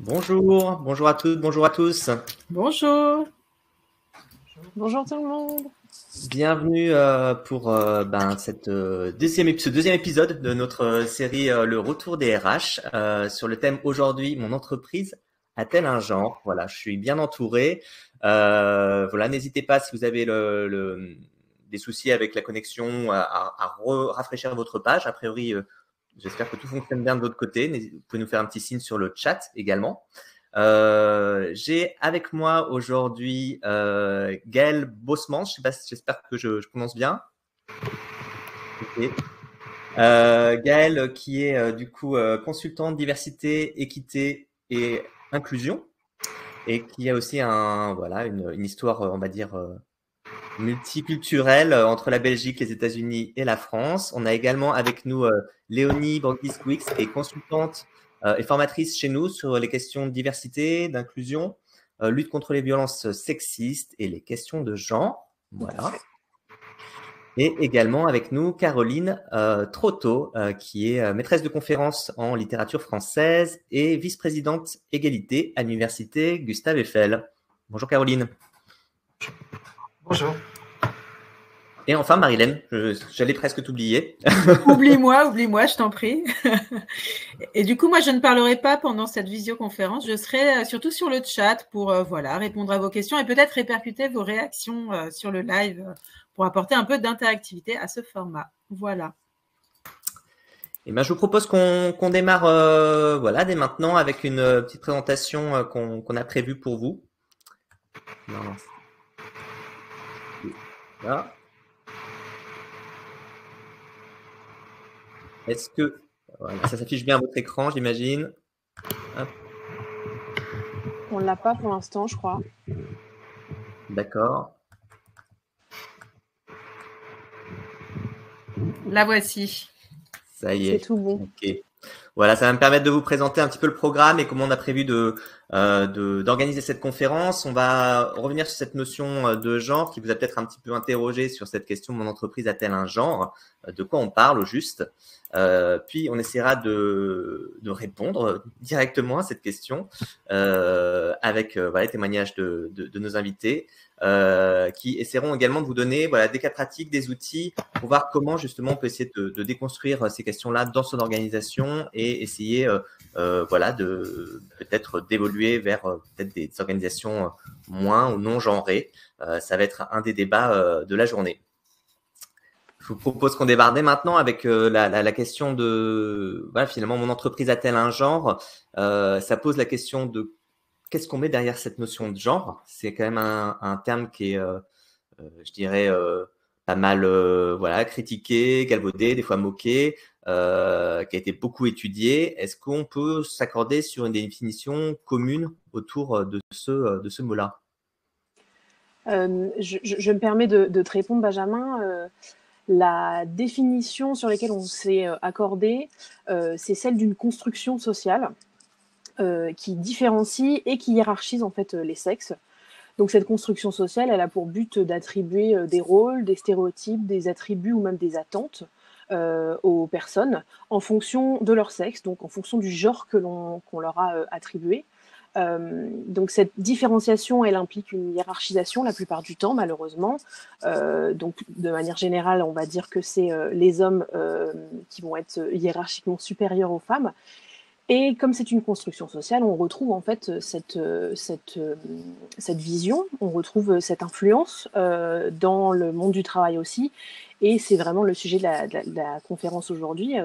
Bonjour à toutes, bonjour à tous. Bonjour. Bonjour tout le monde. Bienvenue pour ce deuxième épisode de notre série Le Retour des RH sur le thème aujourd'hui, mon entreprise a-t-elle un genre? Voilà, je suis bien entouré. Voilà, n'hésitez pas si vous avez des soucis avec la connexion à rafraîchir votre page. A priori, j'espère que tout fonctionne bien de votre côté. Vous pouvez nous faire un petit signe sur le chat également. J'ai avec moi aujourd'hui Gaël Bosman, j'espère que je prononce bien. Okay. Gaël qui est du coup consultant diversité, équité et inclusion et qui a aussi une histoire, on va dire, multiculturelle entre la Belgique, les États-Unis et la France. On a également avec nous Léonie Borgis-Wix, qui est consultante et formatrice chez nous sur les questions de diversité, d'inclusion, lutte contre les violences sexistes et les questions de genre. Voilà. Et également avec nous Caroline Trotteau, qui est maîtresse de conférences en littérature française et vice-présidente égalité à l'université Gustave Eiffel. Bonjour Caroline. Bonjour. Et enfin, Marilène, j'allais presque t'oublier. Oublie-moi, je t'en prie. Et du coup, moi, je ne parlerai pas pendant cette visioconférence. Je serai surtout sur le chat pour répondre à vos questions et peut-être répercuter vos réactions sur le live pour apporter un peu d'interactivité à ce format. Voilà. Et ben, je vous propose qu'on démarre dès maintenant avec une petite présentation qu'on a prévue pour vous. Voilà. Est-ce que ça s'affiche bien à votre écran, j'imagine? On ne l'a pas pour l'instant, je crois. D'accord. La voici. Ça y est. C'est tout bon. Ok. Voilà, ça va me permettre de vous présenter un petit peu le programme et comment on a prévu d'organiser cette conférence. On va revenir sur cette notion de genre qui vous a peut-être un petit peu interrogé sur cette question: mon entreprise a-t-elle un genre? De quoi on parle au juste? Puis on essaiera de répondre directement à cette question avec les témoignages de nos invités qui essaieront également de vous donner des cas pratiques, des outils pour voir comment justement on peut essayer de déconstruire ces questions-là dans son organisation et essayer de peut-être d'évoluer vers peut-être des organisations moins ou non genrées. Ça va être un des débats de la journée. Je vous propose qu'on démarre dès maintenant avec la question de finalement, mon entreprise a-t-elle un genre? Ça pose la question de qu'est-ce qu'on met derrière cette notion de genre? C'est quand même un terme qui est, je dirais, pas mal critiqué, galvaudé, des fois moqué, qui a été beaucoup étudié. Est-ce qu'on peut s'accorder sur une définition commune autour de ce mot-là? Je me permets de te répondre, Benjamin. La définition sur laquelle on s'est accordé, c'est celle d'une construction sociale qui différencie et qui hiérarchise en fait les sexes. Donc cette construction sociale, elle a pour but d'attribuer des rôles, des stéréotypes, des attributs ou même des attentes aux personnes en fonction de leur sexe, donc en fonction du genre qu'on leur a attribué. Donc cette différenciation, elle implique une hiérarchisation la plupart du temps, malheureusement. Donc de manière générale, on va dire que c'est les hommes qui vont être hiérarchiquement supérieurs aux femmes. Et comme c'est une construction sociale, on retrouve en fait cette vision, on retrouve cette influence dans le monde du travail aussi. Et c'est vraiment le sujet de la conférence aujourd'hui.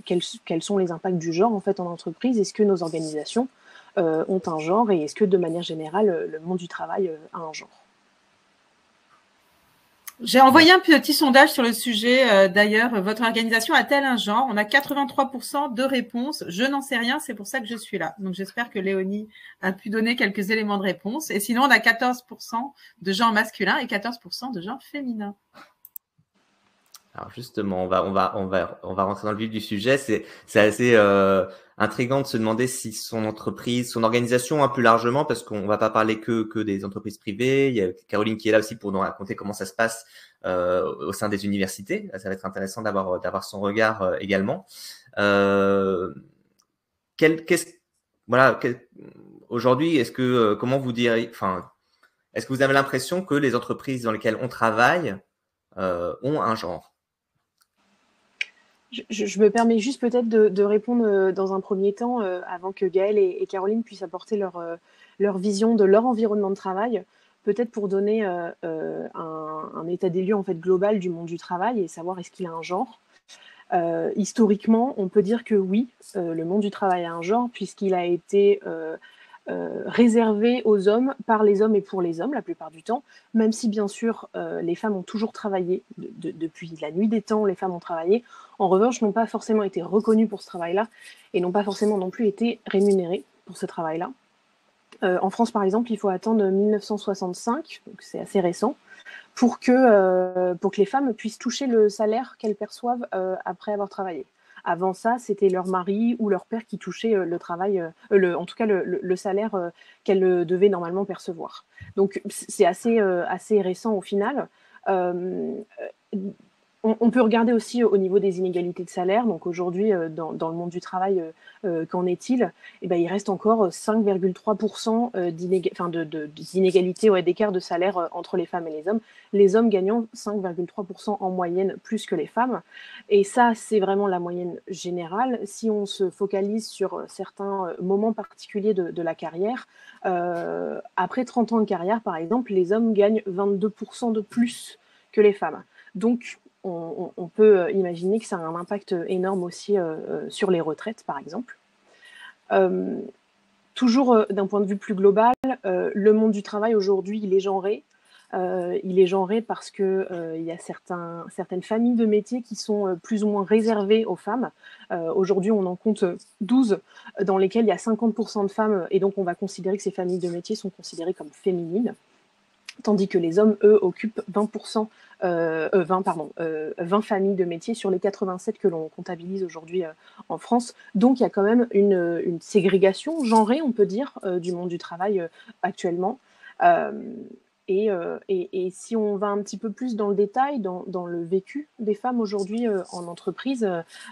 Quels sont les impacts du genre en fait en entreprise? Est-ce que nos organisations ont un genre? Et est-ce que de manière générale, le monde du travail a un genre? J'ai envoyé un petit sondage sur le sujet. D'ailleurs, votre organisation a-t-elle un genre? On a 83% de réponses. Je n'en sais rien, c'est pour ça que je suis là. Donc, j'espère que Léonie a pu donner quelques éléments de réponse. Et sinon, on a 14% de genre masculin et 14% de genre féminin. Alors justement, on va rentrer dans le vif du sujet. C'est assez intriguant de se demander si son entreprise, son organisation, plus largement, parce qu'on va pas parler que des entreprises privées. Il y a Caroline qui est là aussi pour nous raconter comment ça se passe au sein des universités. Ça va être intéressant d'avoir son regard également. voilà, aujourd'hui, comment vous direz, enfin, est-ce que vous avez l'impression que les entreprises dans lesquelles on travaille ont un genre? Je me permets juste peut-être de répondre dans un premier temps, avant que Gaëlle et Caroline puissent apporter leur vision de leur environnement de travail. Peut-être pour donner un état des lieux en fait, global du monde du travail et savoir est-ce qu'il a un genre. Historiquement, on peut dire que oui, le monde du travail a un genre puisqu'il a été réservé aux hommes par les hommes et pour les hommes la plupart du temps, même si bien sûr les femmes ont toujours travaillé, depuis la nuit des temps, les femmes ont travaillé, en revanche n'ont pas forcément été reconnues pour ce travail-là et n'ont pas forcément non plus été rémunérées pour ce travail-là. En France par exemple, il faut attendre 1965, donc c'est assez récent, pour que les femmes puissent toucher le salaire qu'elles perçoivent après avoir travaillé. Avant ça, c'était leur mari ou leur père qui touchait le travail, en tout cas le salaire qu'elles devaient normalement percevoir. Donc c'est assez récent au final. On peut regarder aussi au niveau des inégalités de salaire. Donc aujourd'hui, dans le monde du travail, qu'en est-il? Eh ben, il reste encore 5,3% d'inégalités, d'écart de salaire entre les femmes et les hommes gagnant 5,3% en moyenne plus que les femmes. Et ça, c'est vraiment la moyenne générale. Si on se focalise sur certains moments particuliers de la carrière, après 30 ans de carrière, par exemple, les hommes gagnent 22% de plus que les femmes. Donc, on peut imaginer que ça a un impact énorme aussi sur les retraites, par exemple. Toujours d'un point de vue plus global, le monde du travail aujourd'hui, il est genré. Il est genré parce qu'il y a certaines familles de métiers qui sont plus ou moins réservées aux femmes. Aujourd'hui, on en compte 12 dans lesquelles il y a 50% de femmes, et donc on va considérer que ces familles de métiers sont considérées comme féminines. Tandis que les hommes, eux, occupent 20 familles de métiers sur les 87 que l'on comptabilise aujourd'hui en France. Donc, il y a quand même une ségrégation genrée, on peut dire, du monde du travail actuellement. Et si on va un petit peu plus dans le détail, dans le vécu des femmes aujourd'hui en entreprise,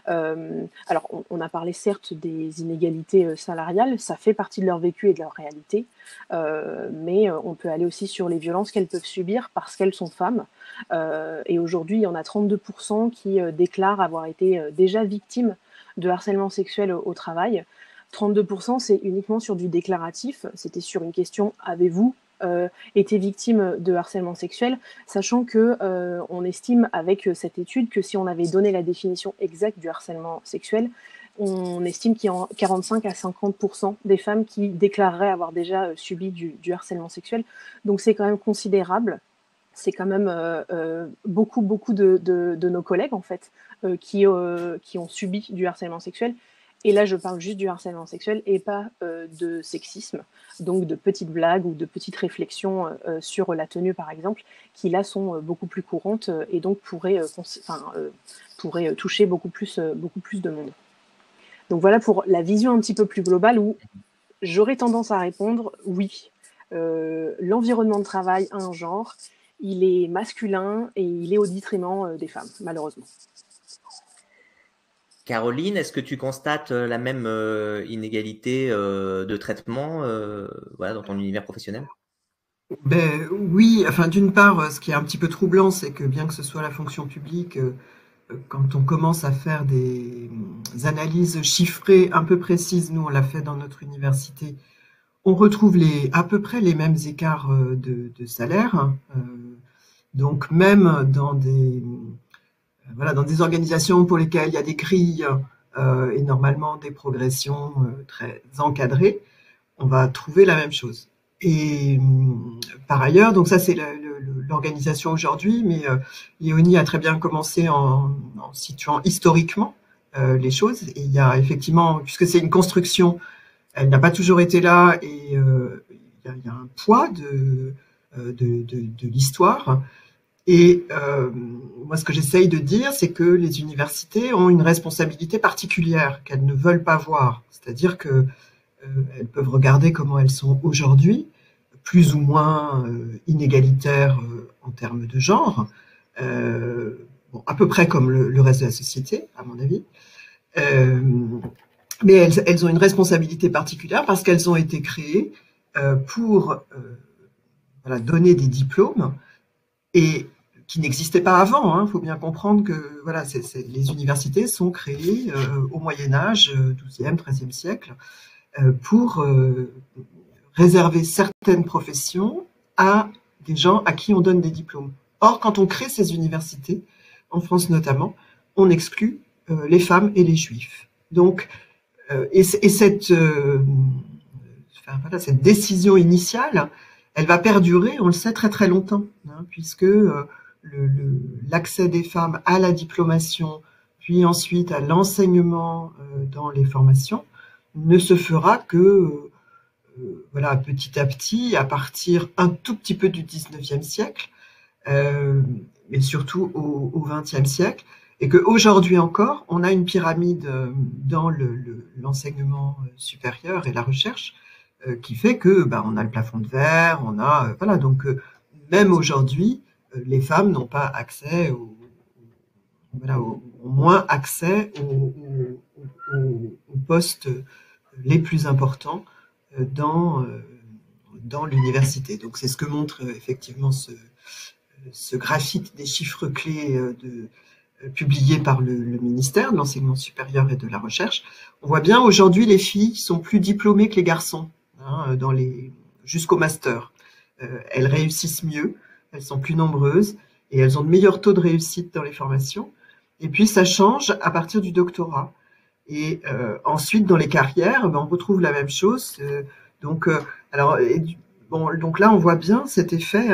alors on a parlé certes des inégalités salariales, ça fait partie de leur vécu et de leur réalité, mais on peut aller aussi sur les violences qu'elles peuvent subir parce qu'elles sont femmes. Et aujourd'hui, il y en a 32% qui déclarent avoir été déjà victimes de harcèlement sexuel au travail. 32%, c'est uniquement sur du déclaratif. C'était sur une question « Avez-vous été victime de harcèlement sexuel ?» Sachant que on estime avec cette étude que si on avait donné la définition exacte du harcèlement sexuel, on estime qu'il y a 45 à 50% des femmes qui déclareraient avoir déjà subi du harcèlement sexuel. Donc c'est quand même considérable. C'est quand même beaucoup de nos collègues en fait qui ont subi du harcèlement sexuel. Et là, je parle juste du harcèlement sexuel et pas de sexisme, donc de petites blagues ou de petites réflexions sur la tenue, par exemple, qui là sont beaucoup plus courantes et donc pourraient toucher beaucoup plus de monde. Donc voilà pour la vision un petit peu plus globale où j'aurais tendance à répondre oui, l'environnement de travail a un genre, il est masculin et il est au détriment des femmes, malheureusement. Caroline, est-ce que tu constates la même inégalité de traitement dans ton univers professionnel? Ben, oui, enfin d'une part, ce qui est un petit peu troublant, c'est que bien que ce soit la fonction publique, quand on commence à faire des analyses chiffrées un peu précises, nous on l'a fait dans notre université, on retrouve à peu près les mêmes écarts de salaire. Donc même dans des organisations pour lesquelles il y a des grilles et normalement des progressions très encadrées, on va trouver la même chose. Et par ailleurs, donc ça c'est l'organisation aujourd'hui, mais Léonie a très bien commencé en situant historiquement les choses. Et il y a effectivement, puisque c'est une construction, elle n'a pas toujours été là, et il y a un poids de l'histoire. Et moi, ce que j'essaye de dire, c'est que les universités ont une responsabilité particulière qu'elles ne veulent pas voir. C'est-à-dire que elles peuvent regarder comment elles sont aujourd'hui, plus ou moins inégalitaires en termes de genre, à peu près comme le reste de la société, à mon avis. Mais elles ont une responsabilité particulière parce qu'elles ont été créées pour voilà, donner des diplômes et qui n'existaient pas avant. Il faut bien comprendre que voilà, les universités sont créées au Moyen-Âge, XIIe, XIIIe siècle, pour réserver certaines professions à des gens à qui on donne des diplômes. Or, quand on crée ces universités, en France notamment, on exclut les femmes et les juifs. Donc, cette décision initiale, elle va perdurer, on le sait, très très longtemps, puisque l'accès des femmes à la diplomation, puis ensuite à l'enseignement dans les formations, ne se fera que voilà, petit à petit, à partir un tout petit peu du 19e siècle, mais surtout au 20e siècle, et qu'aujourd'hui encore, on a une pyramide dans l'enseignement supérieur et la recherche qui fait que on a le plafond de verre, on a voilà, donc même aujourd'hui, les femmes n'ont pas accès voilà, au moins accès aux postes les plus importants dans l'université. Donc c'est ce que montre effectivement ce graphique des chiffres clés publié par le ministère de l'Enseignement supérieur et de la Recherche. On voit bien aujourd'hui les filles sont plus diplômées que les garçons jusqu'au master. Elles réussissent mieux, elles sont plus nombreuses et elles ont de meilleurs taux de réussite dans les formations. Et puis ça change à partir du doctorat. Et ensuite, dans les carrières, on retrouve la même chose. Donc là, on voit bien cet effet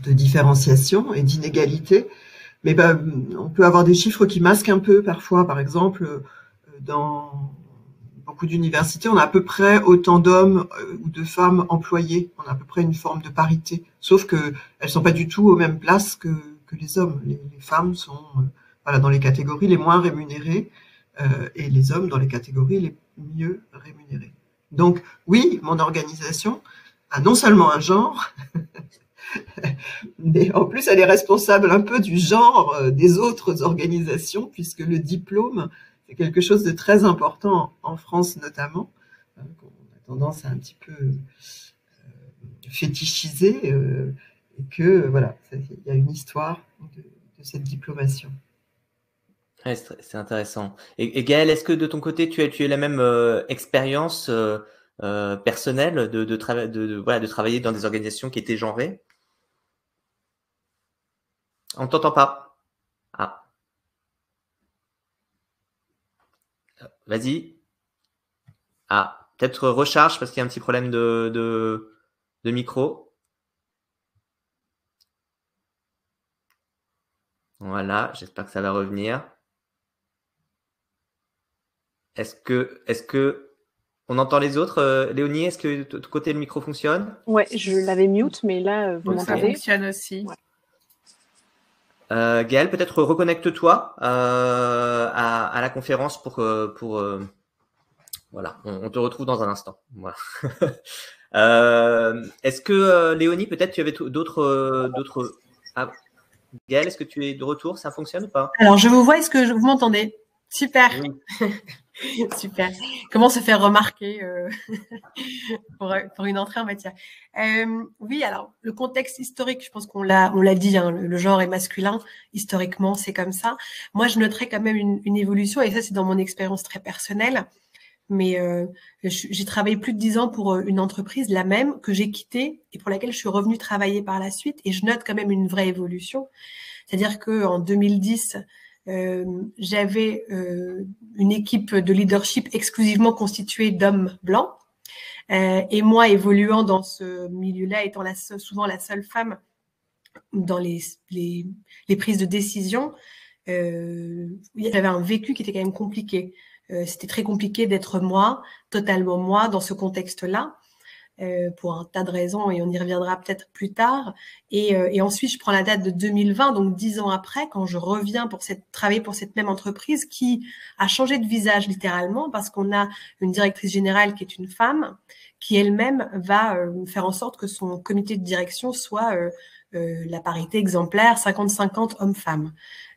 de différenciation et d'inégalité. Mais on peut avoir des chiffres qui masquent un peu parfois. Par exemple, dans beaucoup d'universités, on a à peu près autant d'hommes ou de femmes employés. On a à peu près une forme de parité. Sauf qu'elles ne sont pas du tout aux mêmes places que les hommes. Les femmes sont voilà, dans les catégories les moins rémunérées et les hommes dans les catégories les mieux rémunérées. Donc oui, mon organisation a non seulement un genre, mais en plus elle est responsable un peu du genre des autres organisations, puisque le diplôme, c'est quelque chose de très important en France notamment, qu'on a tendance à un petit peu fétichiser, et que voilà, il y a une histoire de cette diplomation. Ouais, c'est intéressant. Et Gaëlle, est-ce que de ton côté, tu as la même expérience personnelle de travailler dans des organisations qui étaient genrées? On ne t'entend pas. Ah. Vas-y. Ah, peut-être recharge parce qu'il y a un petit problème de micro. Voilà, j'espère que ça va revenir. Est-ce que on entend les autres, Léonie? Est-ce que de ton côté le micro fonctionne? Ouais, je l'avais mute, mais là, vous m'entendez? Ça fonctionne aussi. Ouais. Gaëlle, peut-être reconnecte-toi à la conférence pour voilà, on te retrouve dans un instant. Voilà. Est-ce que Léonie, peut-être tu avais d'autres ah, Gaëlle, est-ce que tu es de retour? Ça fonctionne ou pas? Alors, je vous vois, est-ce que vous m'entendez? Super. Oui. Super. Comment se faire remarquer pour une entrée en matière. Oui, alors, le contexte historique, je pense on l'a dit, le genre est masculin. Historiquement, c'est comme ça. Moi, je noterais quand même une évolution, et ça, c'est dans mon expérience très personnelle. Mais j'ai travaillé plus de 10 ans pour une entreprise, la même, que j'ai quittée et pour laquelle je suis revenue travailler par la suite. Et je note quand même une vraie évolution. C'est-à-dire qu'en 2010, j'avais une équipe de leadership exclusivement constituée d'hommes blancs. Et moi, évoluant dans ce milieu-là, étant souvent la seule femme dans les prises de décision, j'avais un vécu qui était quand même compliqué. C'était très compliqué d'être moi, totalement moi, dans ce contexte-là, pour un tas de raisons, et on y reviendra peut-être plus tard. Et ensuite, je prends la date de 2020, donc 10 ans après, quand je reviens pour travailler pour cette même entreprise qui a changé de visage littéralement, parce qu'on a une directrice générale qui est une femme, qui elle-même va faire en sorte que son comité de direction soit la parité exemplaire, 50-50 hommes-femmes.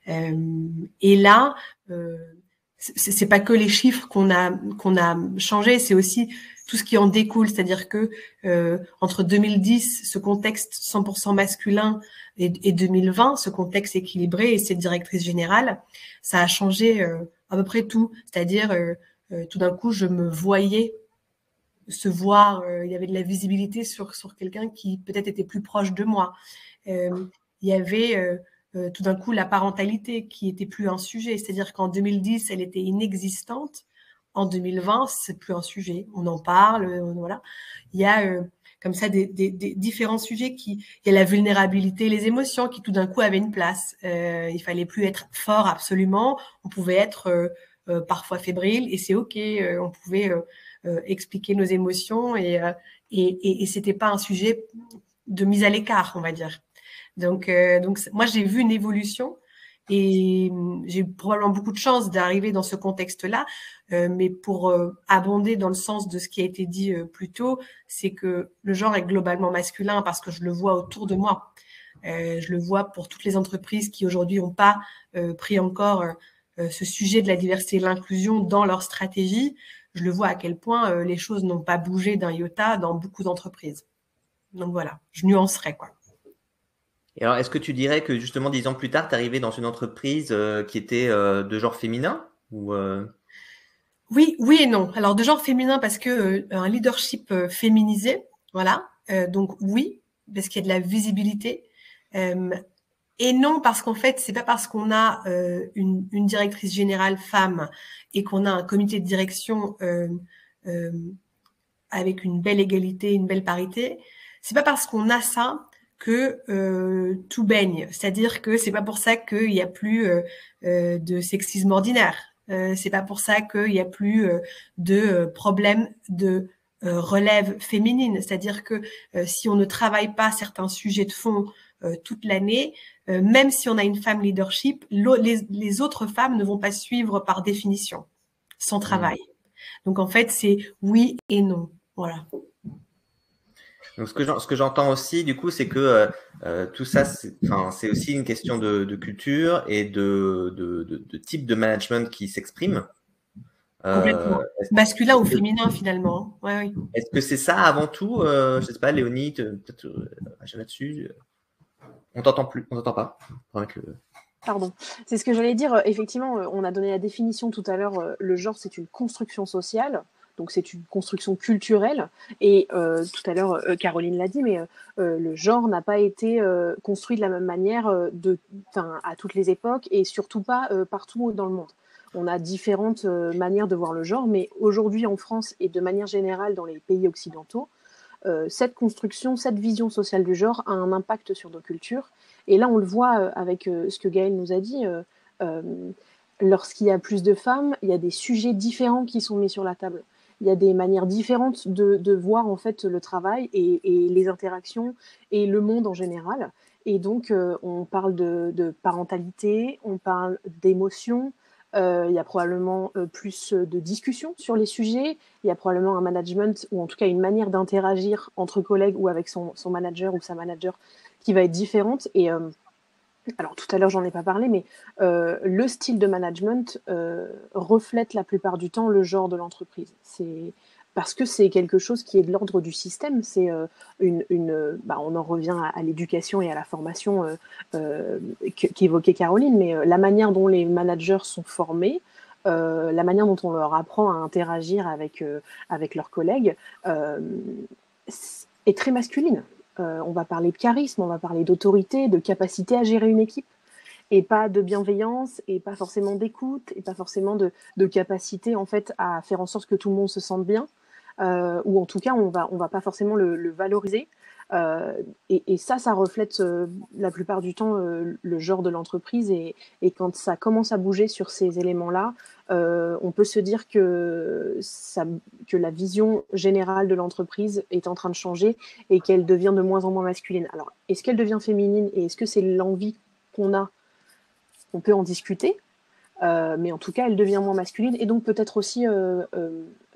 Et là, c'est pas que les chiffres qu'on a changé, c'est aussi tout ce qui en découle, c'est-à-dire que entre 2010, ce contexte 100% masculin, et 2020, ce contexte équilibré et cette directrice générale, ça a changé à peu près tout. C'est-à-dire, tout d'un coup, je me voyais se voir, il y avait de la visibilité sur quelqu'un qui peut-être était plus proche de moi. Il y avait tout d'un coup la parentalité qui était plus un sujet. C'est-à-dire qu'en 2010, elle était inexistante. En 2020, c'est plus un sujet. On en parle, voilà. Il y a comme ça des différents sujets il y a la vulnérabilité, les émotions qui tout d'un coup avaient une place. Il fallait plus être fort absolument. On pouvait être parfois fébrile et c'est ok. On pouvait expliquer nos émotions et c'était pas un sujet de mise à l'écart, on va dire. Donc moi j'ai vu une évolution et j'ai eu probablement beaucoup de chance d'arriver dans ce contexte-là, mais pour abonder dans le sens de ce qui a été dit plus tôt, c'est que le genre est globalement masculin parce que je le vois autour de moi. Je le vois pour toutes les entreprises qui aujourd'hui n'ont pas pris encore ce sujet de la diversité et de l'inclusion dans leur stratégie. Je le vois à quel point les choses n'ont pas bougé d'un iota dans beaucoup d'entreprises. Donc voilà, je nuancerais quoi. Et alors, est-ce que tu dirais que justement 10 ans plus tard, tu es arrivé dans une entreprise qui était de genre féminin ou Oui et non. Alors de genre féminin parce que un leadership féminisé, voilà. Donc oui, parce qu'il y a de la visibilité. Et non parce qu'en fait, c'est pas parce qu'on a une directrice générale femme et qu'on a un comité de direction avec une belle égalité, une belle parité, c'est pas parce qu'on a ça que tout baigne. C'est-à-dire que c'est pas pour ça qu'il y a plus de sexisme ordinaire. C'est pas pour ça qu'il y a plus de problèmes de relève féminine. C'est-à-dire que si on ne travaille pas certains sujets de fond toute l'année, même si on a une femme leadership, les autres femmes ne vont pas suivre par définition son travail. Donc en fait, c'est oui et non. Voilà. Donc ce que j'entends aussi du coup, c'est que tout ça, c'est aussi une question de culture et de type de management qui s'exprime. Complètement. Masculin ou féminin finalement. Ouais. Est-ce que c'est ça avant tout je sais pas, Léonie, peut-être agir là-dessus. On t'entend plus, on t'entend pas. Pardon, c'est ce que j'allais dire. Effectivement, on a donné la définition tout à l'heure. Le genre, c'est une construction sociale. Donc, c'est une construction culturelle. Et tout à l'heure, Caroline l'a dit, mais le genre n'a pas été construit de la même manière à toutes les époques et surtout pas partout dans le monde. On a différentes manières de voir le genre, mais aujourd'hui en France et de manière générale dans les pays occidentaux, cette construction, cette vision sociale du genre a un impact sur nos cultures. Et là, on le voit avec ce que Gaëlle nous a dit. Lorsqu'il y a plus de femmes, il y a des sujets différents qui sont mis sur la table. Il y a des manières différentes de voir en fait le travail et les interactions et le monde en général. Et donc, on parle de parentalité, on parle d'émotions. Il y a probablement plus de discussions sur les sujets. Il y a probablement un management ou en tout cas une manière d'interagir entre collègues ou avec son manager ou sa manager qui va être différente. Et alors tout à l'heure j'en ai pas parlé, mais le style de management reflète la plupart du temps le genre de l'entreprise. C'est parce que c'est quelque chose qui est de l'ordre du système. C'est on en revient à l'éducation et à la formation qu'évoquait Caroline, mais la manière dont les managers sont formés, la manière dont on leur apprend à interagir avec leurs collègues est très masculine. On va parler de charisme, on va parler d'autorité, de capacité à gérer une équipe, et pas de bienveillance, et pas forcément d'écoute, et pas forcément de capacité en fait à faire en sorte que tout le monde se sente bien, ou en tout cas on va pas forcément le valoriser. Et ça reflète la plupart du temps le genre de l'entreprise, et quand ça commence à bouger sur ces éléments-là, on peut se dire que la vision générale de l'entreprise est en train de changer et qu'elle devient de moins en moins masculine. Alors, est-ce qu'elle devient féminine et est-ce que c'est l'envie qu'on a? On peut en discuter. mais en tout cas, elle devient moins masculine et donc peut-être aussi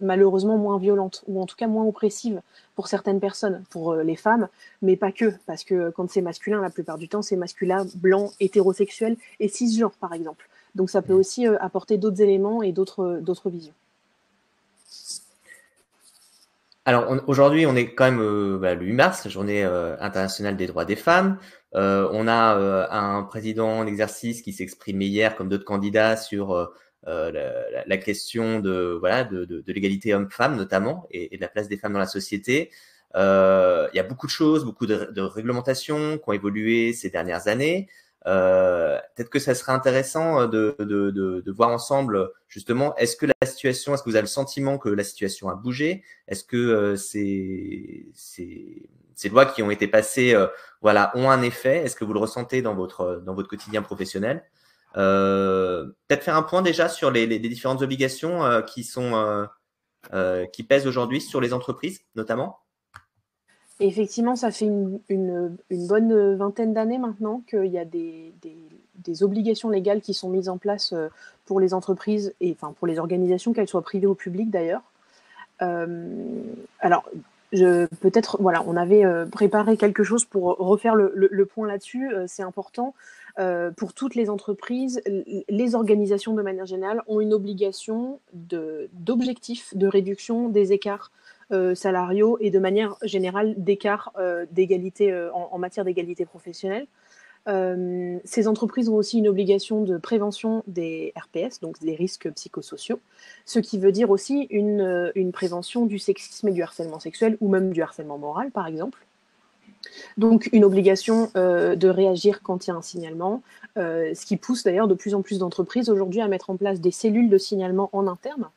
malheureusement moins violente ou en tout cas moins oppressive pour certaines personnes, pour les femmes, mais pas que, parce que quand c'est masculin, la plupart du temps, c'est masculin, blanc, hétérosexuel et cisgenre, par exemple. Donc ça peut aussi apporter d'autres éléments et d'autres visions. Alors aujourd'hui, on est quand même le 8 mars, journée internationale des droits des femmes. On a un président en exercice qui s'est exprimé hier, comme d'autres candidats, sur la question de l'égalité homme-femme notamment et de la place des femmes dans la société. Il y a beaucoup de choses, beaucoup de réglementations qui ont évolué ces dernières années. Peut-être que ça serait intéressant de voir ensemble justement, est-ce que vous avez le sentiment que la situation a bougé? Est-ce que ces lois qui ont été passées ont un effet? Est-ce que vous le ressentez dans votre quotidien professionnel? Peut-être faire un point déjà sur les différentes obligations qui pèsent aujourd'hui sur les entreprises notamment. Et effectivement, ça fait une bonne vingtaine d'années maintenant qu'il y a des obligations légales qui sont mises en place pour les entreprises et enfin pour les organisations, qu'elles soient privées ou publiques d'ailleurs. Alors, peut-être, voilà, on avait préparé quelque chose pour refaire le point là-dessus. C'est important. Pour toutes les entreprises, les organisations de manière générale ont une obligation d'objectif de réduction des écarts salariaux et de manière générale d'écart d'égalité en matière d'égalité professionnelle. Ces entreprises ont aussi une obligation de prévention des RPS, donc des risques psychosociaux, ce qui veut dire aussi une prévention du sexisme et du harcèlement sexuel ou même du harcèlement moral, par exemple. Donc une obligation de réagir quand il y a un signalement, ce qui pousse d'ailleurs de plus en plus d'entreprises aujourd'hui à mettre en place des cellules de signalement en interne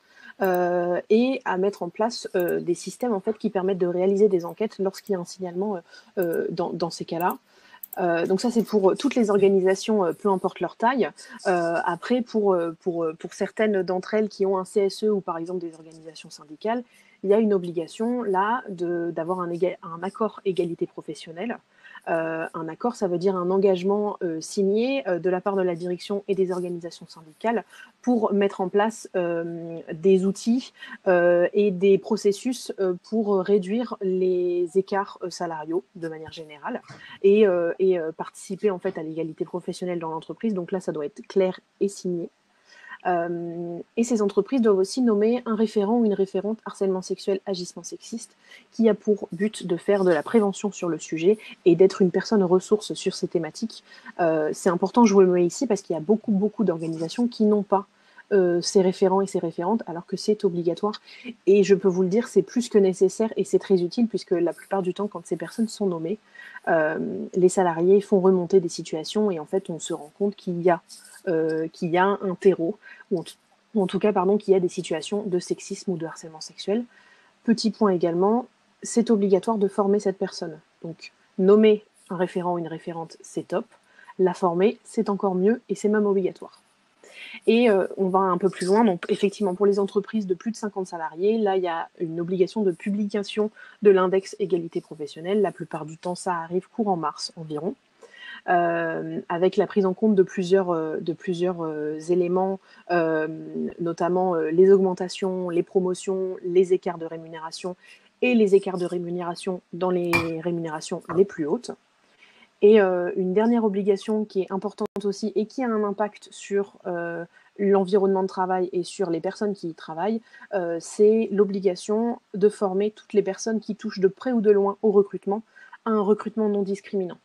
et à mettre en place des systèmes en fait, qui permettent de réaliser des enquêtes lorsqu'il y a un signalement dans ces cas-là. Donc ça, c'est pour toutes les organisations, peu importe leur taille. Après, pour certaines d'entre elles qui ont un CSE ou par exemple des organisations syndicales, il y a une obligation là d'avoir un accord égalité professionnelle. Un accord, ça veut dire un engagement signé de la part de la direction et des organisations syndicales pour mettre en place des outils et des processus pour réduire les écarts salariaux de manière générale et participer en fait à l'égalité professionnelle dans l'entreprise. Donc là, ça doit être clair et signé. Et ces entreprises doivent aussi nommer un référent ou une référente harcèlement sexuel, agissement sexiste, qui a pour but de faire de la prévention sur le sujet et d'être une personne ressource sur ces thématiques. C'est important, je vous le mets ici, parce qu'il y a beaucoup d'organisations qui n'ont pas ces référents et ces référentes, alors que c'est obligatoire. Et je peux vous le dire, c'est plus que nécessaire et c'est très utile, puisque la plupart du temps, quand ces personnes sont nommées, les salariés font remonter des situations et en fait, on se rend compte qu'il y a un terreau, ou en tout cas, qu'il y a des situations de sexisme ou de harcèlement sexuel. Petit point également, c'est obligatoire de former cette personne. Donc, nommer un référent ou une référente, c'est top. La former, c'est encore mieux et c'est même obligatoire. Et on va un peu plus loin. Donc, effectivement, pour les entreprises de plus de 50 salariés, là, il y a une obligation de publication de l'index égalité professionnelle. La plupart du temps, ça arrive courant mars environ. Avec la prise en compte de plusieurs éléments, notamment les augmentations, les promotions, les écarts de rémunération et les écarts de rémunération dans les rémunérations les plus hautes. Et une dernière obligation qui est importante aussi et qui a un impact sur l'environnement de travail et sur les personnes qui y travaillent, c'est l'obligation de former toutes les personnes qui touchent de près ou de loin au recrutement à un recrutement non discriminant.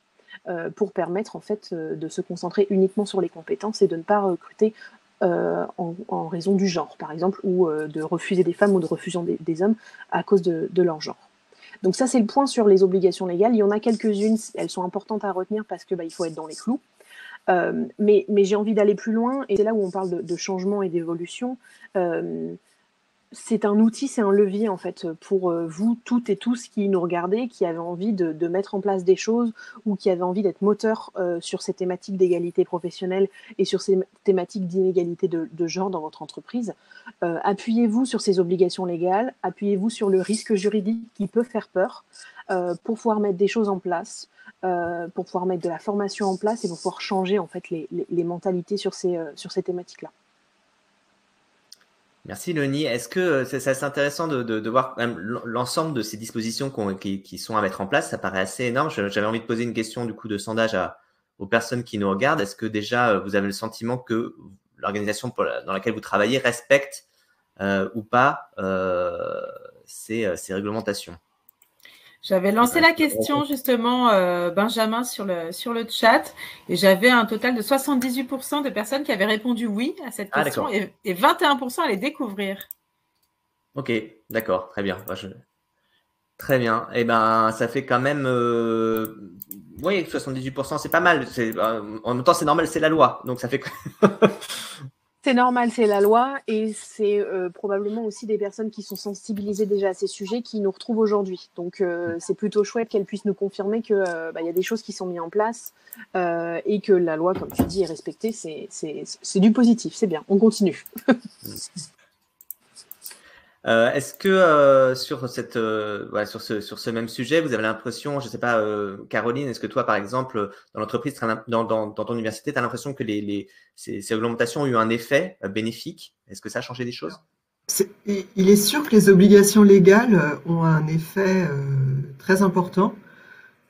Pour permettre en fait de se concentrer uniquement sur les compétences et de ne pas recruter en raison du genre, par exemple, ou de refuser des femmes ou de refuser des hommes à cause de leur genre. Donc ça, c'est le point sur les obligations légales. Il y en a quelques-unes, elles sont importantes à retenir parce que il faut être dans les clous. Mais j'ai envie d'aller plus loin, et c'est là où on parle de changement et d'évolution. C'est un outil, c'est un levier en fait pour vous toutes et tous qui nous regardez, qui avez envie de mettre en place des choses ou qui avez envie d'être moteur sur ces thématiques d'égalité professionnelle et sur ces thématiques d'inégalité de genre dans votre entreprise. Appuyez-vous sur ces obligations légales, appuyez-vous sur le risque juridique qui peut faire peur pour pouvoir mettre des choses en place, pour pouvoir mettre de la formation en place et pour pouvoir changer en fait les mentalités sur ces thématiques-là. Merci Léonie. Est-ce que c'est assez intéressant de voir quand même l'ensemble de ces dispositions qui sont à mettre en place? Ça paraît assez énorme. J'avais envie de poser une question du coup de sondage aux personnes qui nous regardent. Est-ce que déjà vous avez le sentiment que l'organisation dans laquelle vous travaillez respecte ou pas ces réglementations? J'avais lancé la question justement, Benjamin, sur le chat, et j'avais un total de 78% de personnes qui avaient répondu oui à cette question, et 21% allaient découvrir. Ok, d'accord, très bien. Très bien. Eh ben, ça fait quand même, oui, 78%, c'est pas mal. En même temps, c'est normal, c'est la loi, donc ça fait. C'est normal, c'est la loi, et c'est probablement aussi des personnes qui sont sensibilisées déjà à ces sujets qui nous retrouvent aujourd'hui. Donc c'est plutôt chouette qu'elles puissent nous confirmer que y a des choses qui sont mises en place et que la loi, comme tu dis, est respectée. C'est du positif, c'est bien. On continue. Est-ce que sur ce même sujet, vous avez l'impression, je sais pas, Caroline, est-ce que toi, par exemple, dans l'entreprise, dans ton université, tu as l'impression que ces réglementations ont eu un effet bénéfique? Est-ce que ça a changé des choses? Il est sûr que les obligations légales ont un effet très important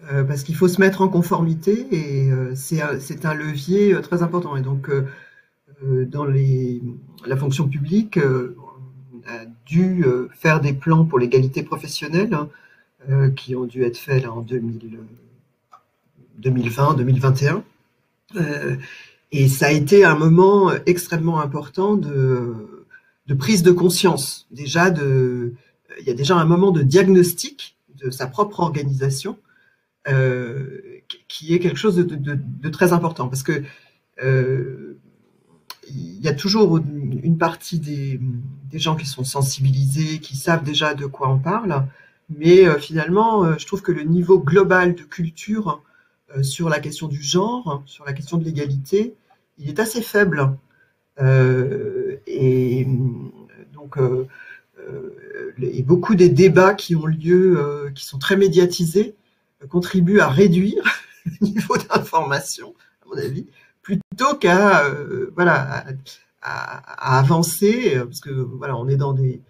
parce qu'il faut se mettre en conformité et c'est un levier très important. Et donc, dans la fonction publique, a dû faire des plans pour l'égalité professionnelle qui ont dû être faits là, en 2020, 2021. Et ça a été un moment extrêmement important de prise de conscience. Déjà, il y a déjà un moment de diagnostic de sa propre organisation qui est quelque chose de très important parce que il y a toujours une partie des gens qui sont sensibilisés, qui savent déjà de quoi on parle, mais finalement, je trouve que le niveau global de culture sur la question du genre, sur la question de l'égalité, il est assez faible. Et donc, et beaucoup des débats qui ont lieu, qui sont très médiatisés, contribuent à réduire le niveau d'information, à mon avis, plutôt qu'à à avancer, parce que voilà, on est dans des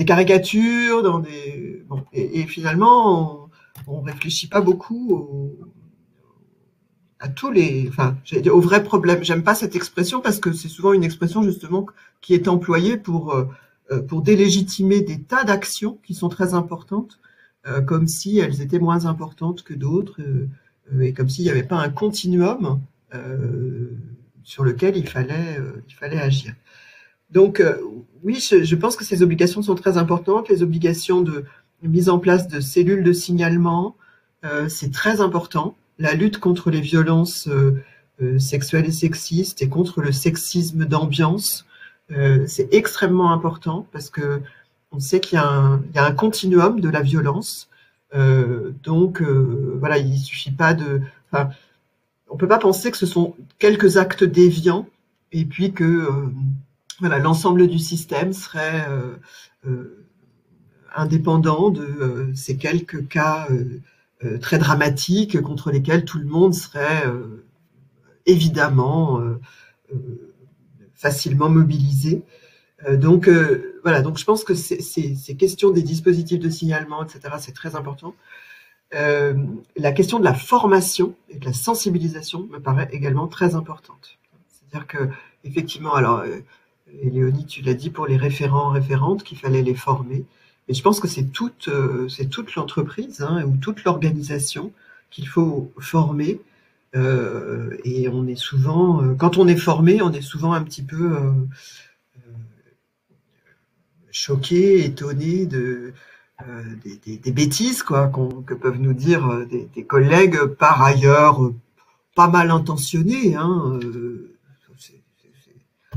caricatures, dans des et finalement on réfléchit pas beaucoup à tous les, aux vrais problèmes. J'aime pas cette expression parce que c'est souvent une expression justement qui est employée pour délégitimer des tas d'actions qui sont très importantes, comme si elles étaient moins importantes que d'autres, et comme s'il n'y avait pas un continuum sur lequel il fallait agir. Donc oui, je pense que ces obligations sont très importantes. Les obligations de mise en place de cellules de signalement, c'est très important. La lutte contre les violences sexuelles et sexistes et contre le sexisme d'ambiance, c'est extrêmement important parce que on sait qu'il y a un continuum de la violence. Donc voilà, il suffit pas on peut pas penser que ce sont quelques actes déviants et puis que voilà, l'ensemble du système serait indépendant de ces quelques cas très dramatiques contre lesquels tout le monde serait évidemment facilement mobilisé. Donc voilà, donc je pense que ces questions des dispositifs de signalement, etc., c'est très important. La question de la formation et de la sensibilisation me paraît également très importante. C'est-à-dire que effectivement, alors Léonie, tu l'as dit pour les référents, référentes, qu'il fallait les former. Mais je pense que c'est toute l'entreprise ou toute l'organisation qu'il faut former. Et on est souvent, quand on est formé, on est souvent un petit peu choqué, étonné des bêtises que peuvent nous dire des collègues par ailleurs pas mal intentionnés.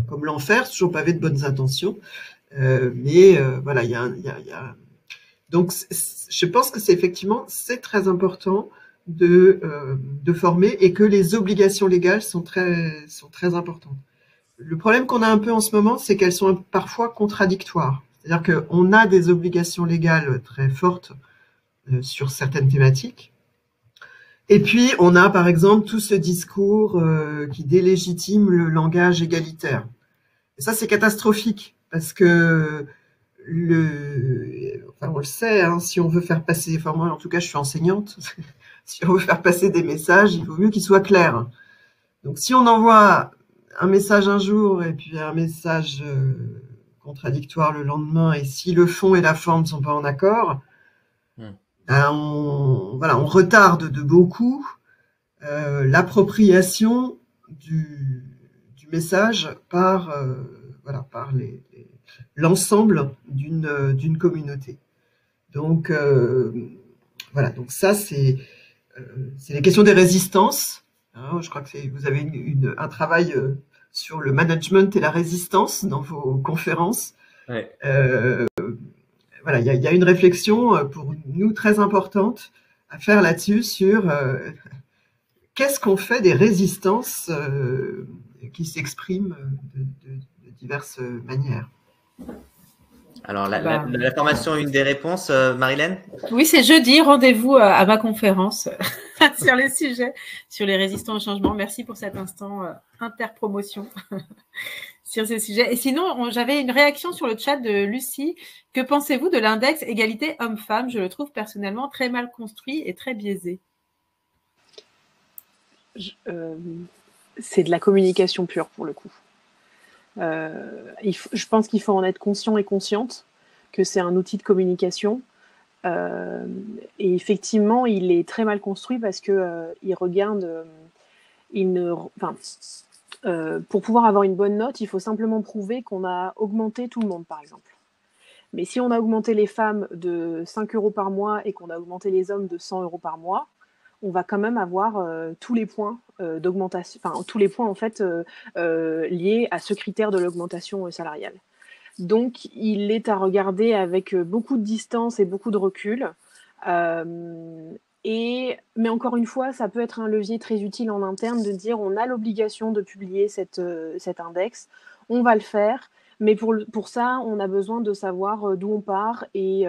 Comme l'enfer, c'est toujours pavé de bonnes intentions. Mais voilà, il y a donc je pense que c'est très important de former et que les obligations légales sont très importantes. Le problème qu'on a un peu en ce moment, c'est qu'elles sont parfois contradictoires. C'est-à-dire qu'on a des obligations légales très fortes sur certaines thématiques. Et puis, on a par exemple tout ce discours qui délégitime le langage égalitaire. Et ça, c'est catastrophique parce que on le sait, hein, si on veut faire passer, enfin moi en tout cas je suis enseignante, si on veut faire passer des messages, il vaut mieux qu'ils soient clairs. Donc si on envoie un message un jour et puis un message contradictoire le lendemain, et si le fond et la forme ne sont pas en accord, ben on retarde de beaucoup l'appropriation du message par l'ensemble d'une communauté. Donc donc ça c'est les questions des résistances. Hein, je crois que vous avez un travail sur le management et la résistance dans vos conférences. Ouais. Voilà, il y a une réflexion pour nous très importante à faire là-dessus sur qu'est-ce qu'on fait des résistances qui s'expriment de diverses manières. Alors, la formation, une des réponses, Marilène? Oui, c'est jeudi, rendez-vous à ma conférence sur les sujets, sur les résistants au changement. Merci pour cet instant interpromotion sur ces sujets. Et sinon, j'avais une réaction sur le chat de Lucie. Que pensez-vous de l'index égalité homme-femme? Je le trouve personnellement très mal construit et très biaisé. C'est de la communication pure pour le coup. Je pense qu'il faut en être conscient et consciente que c'est un outil de communication et effectivement il est très mal construit parce que il regarde pour pouvoir avoir une bonne note il faut simplement prouver qu'on a augmenté tout le monde par exemple, mais si on a augmenté les femmes de 5 € par mois et qu'on a augmenté les hommes de 100 € par mois, on va quand même avoir tous les points d'augmentation, enfin tous les points en fait liés à ce critère de l'augmentation salariale. Donc il est à regarder avec beaucoup de distance et beaucoup de recul. Mais encore une fois, ça peut être un levier très utile en interne de dire on a l'obligation de publier cet index, on va le faire. Mais pour ça, on a besoin de savoir d'où on part et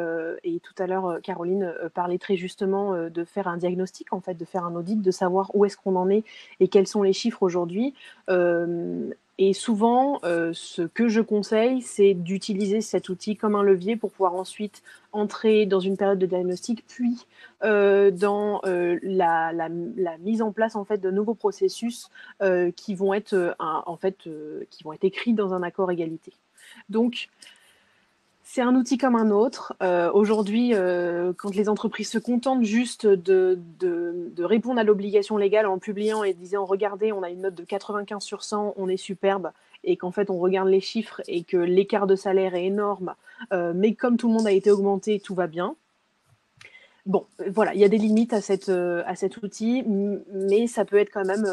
tout à l'heure, Caroline parlait très justement de faire un diagnostic, en fait, de faire un audit, de savoir où est-ce qu'on en est et quels sont les chiffres aujourd'hui. Et souvent, ce que je conseille, c'est d'utiliser cet outil comme un levier pour pouvoir ensuite entrer dans une période de diagnostic, puis dans la mise en place en fait de nouveaux processus qui vont être qui vont être écrits dans un accord égalité. Donc c'est un outil comme un autre. Aujourd'hui, quand les entreprises se contentent juste de répondre à l'obligation légale en publiant et disant « Regardez, on a une note de 95 sur 100, on est superbe », et qu'en fait, on regarde les chiffres et que l'écart de salaire est énorme, mais comme tout le monde a été augmenté, tout va bien. Bon, voilà, il y a des limites à cet outil, mais ça peut être quand même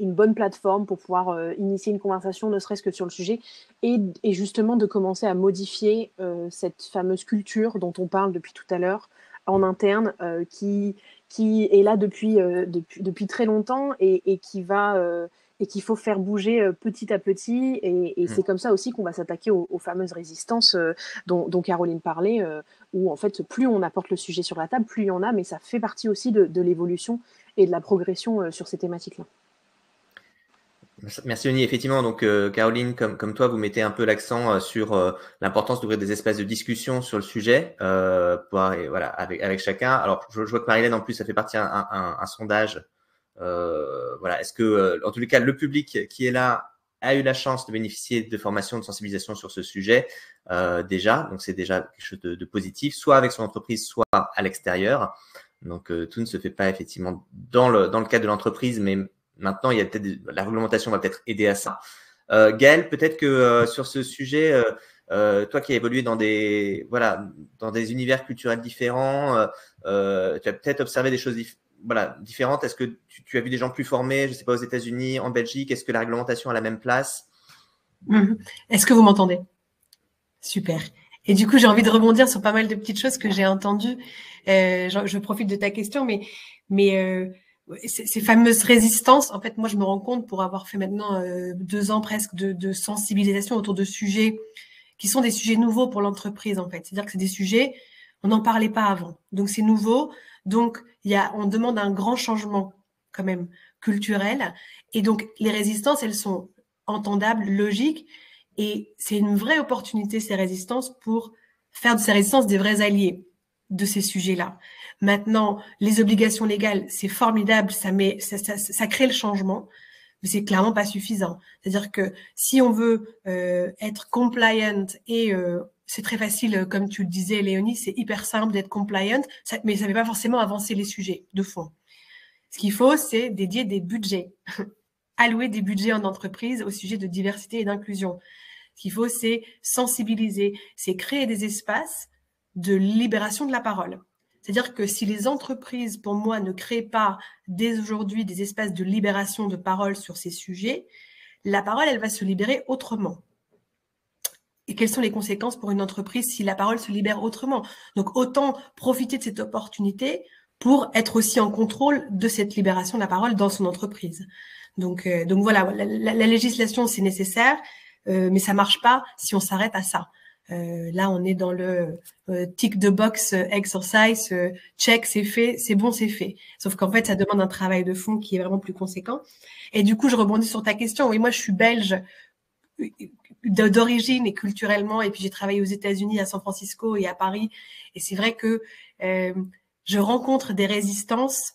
une bonne plateforme pour pouvoir initier une conversation, ne serait-ce que sur le sujet, et justement de commencer à modifier cette fameuse culture dont on parle depuis tout à l'heure en interne, qui est là depuis très longtemps et qui va et qu'il faut faire bouger petit à petit, et c'est comme ça aussi qu'on va s'attaquer aux fameuses résistances dont Caroline parlait, où en fait plus on apporte le sujet sur la table, plus il y en a, mais ça fait partie aussi de l'évolution et de la progression sur ces thématiques-là. Merci Oni. Effectivement, donc Caroline, comme toi, vous mettez un peu l'accent sur l'importance d'ouvrir des espaces de discussion sur le sujet, voilà, avec chacun. Alors, je vois que Marilène, en plus, ça fait partie un sondage. Voilà, est-ce que, en tous les cas, le public qui est là a eu la chance de bénéficier de formations de sensibilisation sur ce sujet déjà, donc c'est déjà quelque chose de positif, soit avec son entreprise, soit à l'extérieur. Donc tout ne se fait pas effectivement dans le cadre de l'entreprise, mais maintenant, il y a peut-être la réglementation va peut-être aider à ça. Gaëlle, peut-être que sur ce sujet, toi qui as évolué dans des univers culturels différents, tu as peut-être observé des choses différentes. Est-ce que tu as vu des gens plus formés, je ne sais pas, aux États-Unis, en Belgique? Est-ce que la réglementation a la même place? Est-ce que vous m'entendez? Super. Et du coup, j'ai envie de rebondir sur pas mal de petites choses que j'ai entendues. Je profite de ta question, mais ces fameuses résistances, en fait, moi, je me rends compte pour avoir fait maintenant 2 ans presque de sensibilisation autour de sujets qui sont des sujets nouveaux pour l'entreprise, en fait. C'est-à-dire que c'est des sujets, on n'en parlait pas avant. Donc, c'est nouveau. Donc, on demande un grand changement, quand même, culturel. Et donc, les résistances, elles sont entendables, logiques. Et c'est une vraie opportunité, ces résistances, pour faire de ces résistances des vrais alliés de ces sujets-là. Maintenant, les obligations légales, c'est formidable, ça crée le changement, mais c'est clairement pas suffisant. C'est-à-dire que si on veut être compliant et c'est très facile, comme tu le disais, Léonie, c'est hyper simple d'être compliant, mais ça ne fait pas forcément avancer les sujets de fond. Ce qu'il faut, c'est dédier des budgets, allouer des budgets en entreprise au sujet de diversité et d'inclusion. Ce qu'il faut, c'est sensibiliser, c'est créer des espaces de libération de la parole. C'est-à-dire que si les entreprises, pour moi, ne créent pas dès aujourd'hui des espaces de libération de parole sur ces sujets, la parole, elle va se libérer autrement. Et quelles sont les conséquences pour une entreprise si la parole se libère autrement? Donc, autant profiter de cette opportunité pour être aussi en contrôle de cette libération de la parole dans son entreprise. Donc voilà, la législation, c'est nécessaire, mais ça marche pas si on s'arrête à ça. Là, on est dans le tick the box exercise, check, c'est fait, c'est bon, c'est fait. Sauf qu'en fait, ça demande un travail de fond qui est vraiment plus conséquent. Et du coup, je rebondis sur ta question. Oui, moi, je suis belge d'origine et culturellement, et puis j'ai travaillé aux États-Unis, à San Francisco et à Paris. Et c'est vrai que je rencontre des résistances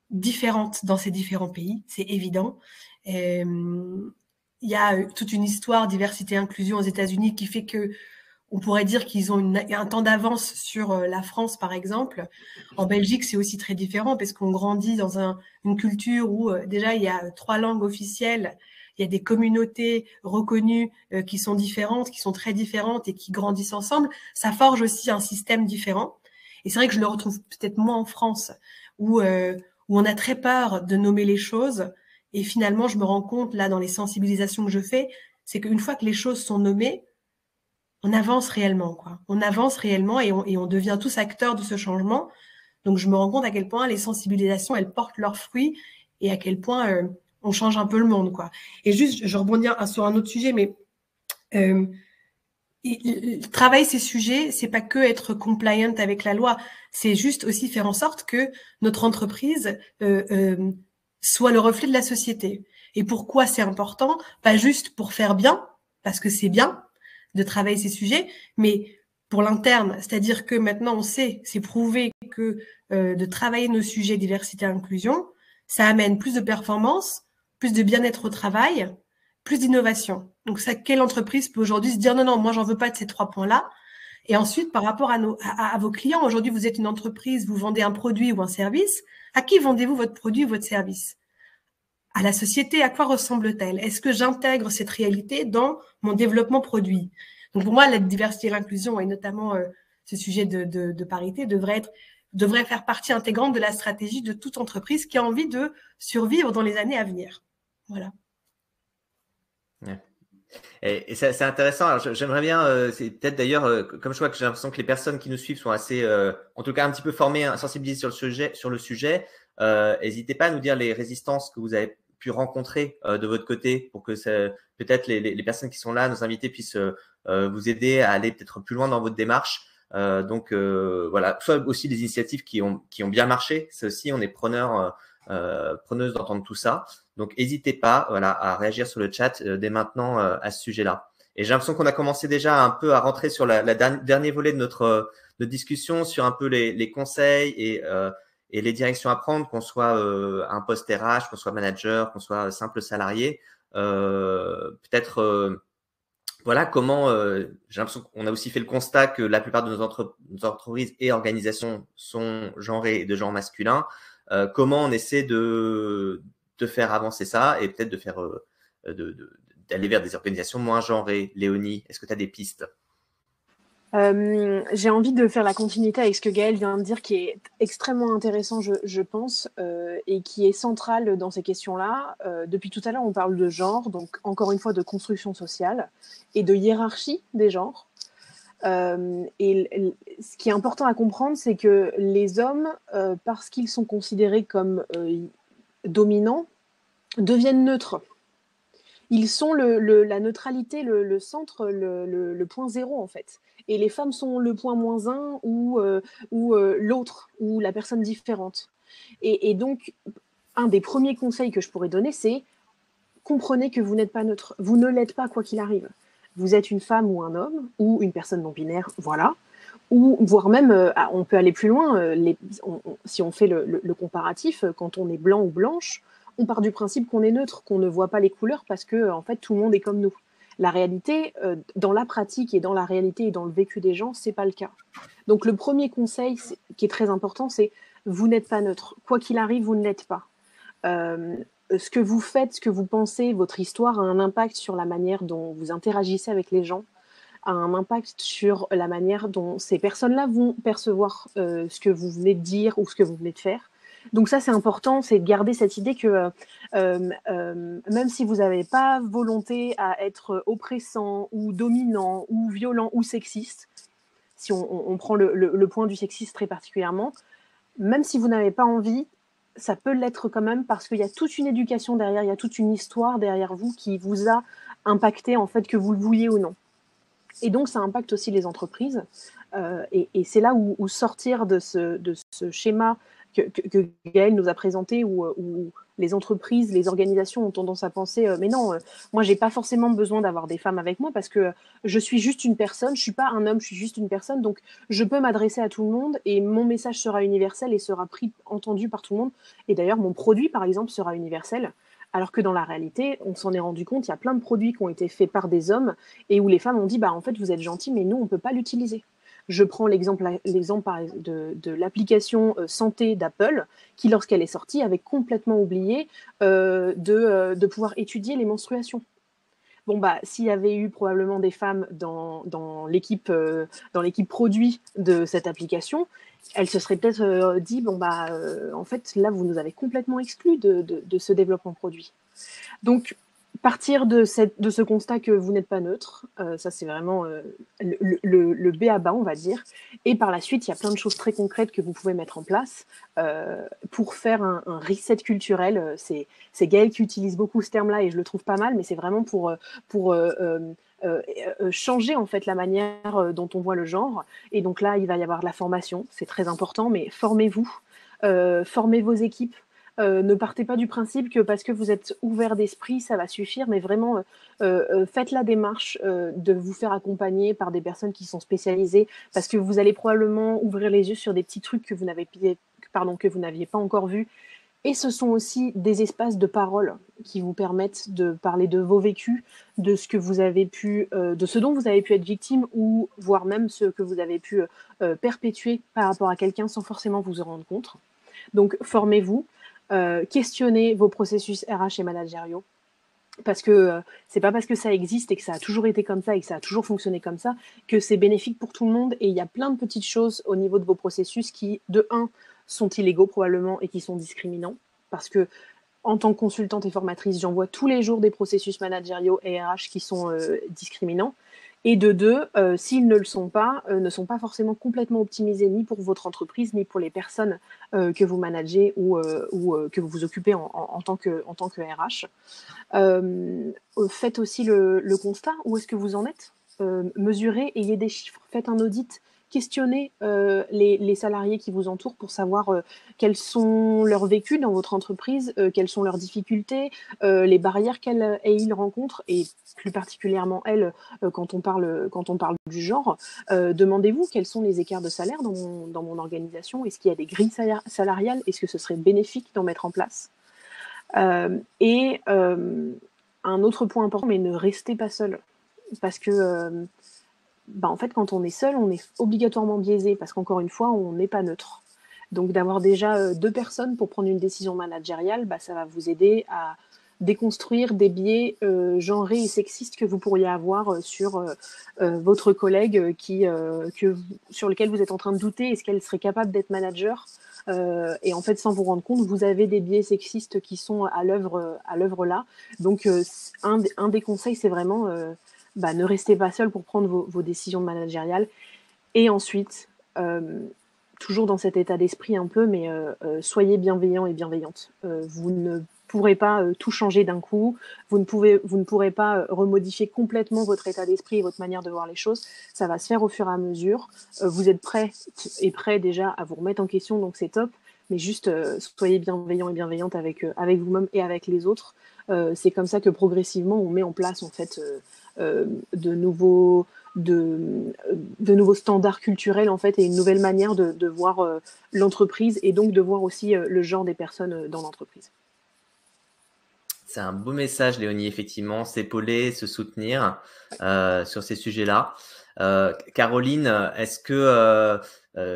différentes dans ces différents pays, c'est évident. Il y a toute une histoire diversité-inclusion aux États-Unis qui fait que on pourrait dire qu'ils ont un temps d'avance sur la France, par exemple. En Belgique, c'est aussi très différent parce qu'on grandit dans une culture où déjà il y a 3 langues officielles, il y a des communautés reconnues qui sont différentes, qui sont très différentes et qui grandissent ensemble. Ça forge aussi un système différent. Et c'est vrai que je le retrouve peut-être moins en France, où on a très peur de nommer les choses. Et finalement, je me rends compte, là, dans les sensibilisations que je fais, c'est qu'une fois que les choses sont nommées, on avance réellement, quoi. On avance réellement et on devient tous acteurs de ce changement. Donc, je me rends compte à quel point les sensibilisations, elles portent leurs fruits et à quel point on change un peu le monde, quoi. Et juste, je rebondis sur un autre sujet, mais travailler ces sujets, c'est pas que être compliant avec la loi, c'est juste aussi faire en sorte que notre entreprise soit le reflet de la société. Et pourquoi c'est important? Pas juste pour faire bien, parce que c'est bien de travailler ces sujets, mais pour l'interne, c'est-à-dire que maintenant on sait, c'est prouvé que de travailler nos sujets diversité et inclusion, ça amène plus de performance, plus de bien-être au travail, plus d'innovation. Donc ça, quelle entreprise peut aujourd'hui se dire non, moi j'en veux pas de ces 3 points-là? Et ensuite, par rapport à vos clients, aujourd'hui vous êtes une entreprise, vous vendez un produit ou un service, à qui vendez-vous votre produit ou votre service? À la société, à quoi ressemble-t-elle? Est-ce que j'intègre cette réalité dans mon développement produit? Donc pour moi, la diversité et l'inclusion, et notamment ce sujet de parité, devrait faire partie intégrante de la stratégie de toute entreprise qui a envie de survivre dans les années à venir. Voilà. Ouais. Et c'est intéressant. Alors, j'aimerais bien, c'est peut-être d'ailleurs, comme je vois que j'ai l'impression que les personnes qui nous suivent sont assez, en tout cas un petit peu formées, sensibilisées sur le sujet. N'hésitez pas à nous dire les résistances que vous avez pu rencontrer de votre côté pour que peut-être les personnes qui sont là, nos invités, puissent vous aider à aller peut-être plus loin dans votre démarche. Donc voilà, soit aussi des initiatives qui ont bien marché. C'est aussi, on est preneuses d'entendre tout ça. Donc n'hésitez pas, voilà, à réagir sur le chat dès maintenant à ce sujet-là. Et j'ai l'impression qu'on a commencé déjà un peu à rentrer sur la dernier volet de notre discussion sur un peu les conseils et les directions à prendre, qu'on soit un poste RH, qu'on soit manager, qu'on soit simple salarié. Peut-être voilà comment j'ai l'impression qu'on a aussi fait le constat que la plupart de nos entreprises et organisations sont genrées et de genre masculin. Comment on essaie de faire avancer ça et peut-être de faire d'aller vers des organisations moins genrées. Léonie, est-ce que tu as des pistes? J'ai envie de faire la continuité avec ce que Gaëlle vient de dire, qui est extrêmement intéressant, je pense, et qui est central dans ces questions-là. Depuis tout à l'heure, on parle de genre, donc encore une fois de construction sociale et de hiérarchie des genres. Et ce qui est important à comprendre, c'est que les hommes, parce qu'ils sont considérés comme dominants, deviennent neutres. Ils sont la neutralité, le centre, le point zéro, en fait. Et les femmes sont le point moins 1 ou l'autre, ou la personne différente. Et donc, un des premiers conseils que je pourrais donner, c'est comprenez que vous n'êtes pas neutre. Vous ne l'êtes pas, quoi qu'il arrive. vous êtes une femme ou un homme, ou une personne non-binaire, voilà. Ou voire même, on peut aller plus loin, si on fait le comparatif, quand on est blanc ou blanche, on part du principe qu'on est neutre, qu'on ne voit pas les couleurs parce que en fait tout le monde est comme nous. La réalité, dans la pratique et dans la réalité et dans le vécu des gens, c'est pas le cas. Donc le premier conseil qui est très important, c'est vous n'êtes pas neutre. Quoi qu'il arrive, vous ne l'êtes pas. Ce que vous faites, ce que vous pensez, votre histoire a un impact sur la manière dont vous interagissez avec les gens, a un impact sur la manière dont ces personnes-là vont percevoir ce que vous venez de dire ou ce que vous venez de faire. Donc ça, c'est important, c'est de garder cette idée que même si vous n'avez pas volonté à être oppressant ou dominant ou violent ou sexiste, si on prend le point du sexisme très particulièrement, même si vous n'avez pas envie, ça peut l'être quand même parce qu'il y a toute une éducation derrière, il y a toute une histoire derrière vous qui vous a impacté, en fait, que vous le vouliez ou non. Et donc, ça impacte aussi les entreprises. Et c'est là où sortir de ce schéma que Gaëlle nous a présenté, où les entreprises, les organisations ont tendance à penser mais non, moi, j'ai pas forcément besoin d'avoir des femmes avec moi parce que je suis juste une personne, je suis pas un homme, je suis juste une personne, donc je peux m'adresser à tout le monde et mon message sera universel et sera entendu par tout le monde. Et d'ailleurs, mon produit, par exemple, sera universel. Alors que dans la réalité, on s'en est rendu compte, il y a plein de produits qui ont été faits par des hommes et où les femmes ont dit en fait, vous êtes gentils, mais nous, on ne peut pas l'utiliser. Je prends l'exemple de l'application santé d'Apple, qui, lorsqu'elle est sortie, avait complètement oublié de pouvoir étudier les menstruations. Bon, s'il y avait eu probablement des femmes dans l'équipe produit de cette application, elles se seraient peut-être dit, en fait, là, vous nous avez complètement exclus de ce développement produit. Donc, partir de ce constat que vous n'êtes pas neutre, ça c'est vraiment le B à bas, on va dire. Et par la suite, il y a plein de choses très concrètes que vous pouvez mettre en place pour faire un reset culturel. C'est Gaëlle qui utilise beaucoup ce terme-là et je le trouve pas mal, mais c'est vraiment pour changer en fait la manière dont on voit le genre. Et donc là, il va y avoir de la formation, c'est très important, mais formez-vous, formez vos équipes. Ne partez pas du principe que parce que vous êtes ouvert d'esprit, ça va suffire, mais vraiment faites la démarche de vous faire accompagner par des personnes qui sont spécialisées, parce que vous allez probablement ouvrir les yeux sur des petits trucs que vous n'aviez pas encore vus. Et ce sont aussi des espaces de parole qui vous permettent de parler de vos vécus, de ce que vous avez pu, de ce dont vous avez pu être victime, ou voire même ce que vous avez pu perpétuer par rapport à quelqu'un sans forcément vous en rendre compte. Donc formez-vous. Questionnez vos processus RH et managériaux, parce que c'est pas parce que ça existe et que ça a toujours été comme ça et que ça a toujours fonctionné comme ça que c'est bénéfique pour tout le monde. Et il y a plein de petites choses au niveau de vos processus qui, de 1, sont illégaux probablement et qui sont discriminants, parce que en tant que consultante et formatrice, j'en vois tous les jours des processus managériaux et RH qui sont discriminants. Et de 2, s'ils ne le sont pas, ne sont pas forcément complètement optimisés ni pour votre entreprise, ni pour les personnes que vous managez ou que vous vous occupez en tant que RH. Faites aussi le constat, où est-ce que vous en êtes, mesurez, ayez des chiffres, faites un audit, questionnez les salariés qui vous entourent pour savoir quels sont leurs vécus dans votre entreprise, quelles sont leurs difficultés, les barrières qu'elles et ils rencontrent, et plus particulièrement elles, quand on parle du genre. Demandez-vous quels sont les écarts de salaire dans mon organisation, est-ce qu'il y a des grilles salariales, est-ce que ce serait bénéfique d'en mettre en place, et un autre point important, mais ne restez pas seul, parce que en fait, quand on est seul, on est obligatoirement biaisé, parce qu'encore une fois, on n'est pas neutre. Donc d'avoir déjà 2 personnes pour prendre une décision managériale, ça va vous aider à déconstruire des biais genrés et sexistes que vous pourriez avoir sur votre collègue sur lequel vous êtes en train de douter, est-ce qu'elle serait capable d'être manager, et en fait, sans vous rendre compte, vous avez des biais sexistes qui sont à l'œuvre là. Donc un des conseils, c'est vraiment ne restez pas seul pour prendre vos décisions managériales. Et ensuite, toujours dans cet état d'esprit un peu, mais soyez bienveillants et bienveillantes. Vous ne pourrez pas tout changer d'un coup, vous ne pourrez pas remodifier complètement votre état d'esprit et votre manière de voir les choses. Ça va se faire au fur et à mesure. Vous êtes prêts déjà à vous remettre en question, donc c'est top. Mais juste, soyez bienveillants et bienveillantes avec vous-même et avec les autres. C'est comme ça que progressivement, on met en place en fait de nouveaux standards culturels en fait, et une nouvelle manière de voir l'entreprise, et donc de voir aussi le genre des personnes dans l'entreprise. C'est un beau message, Léonie, effectivement, s'épauler, se soutenir sur ces sujets-là. Caroline, est-ce que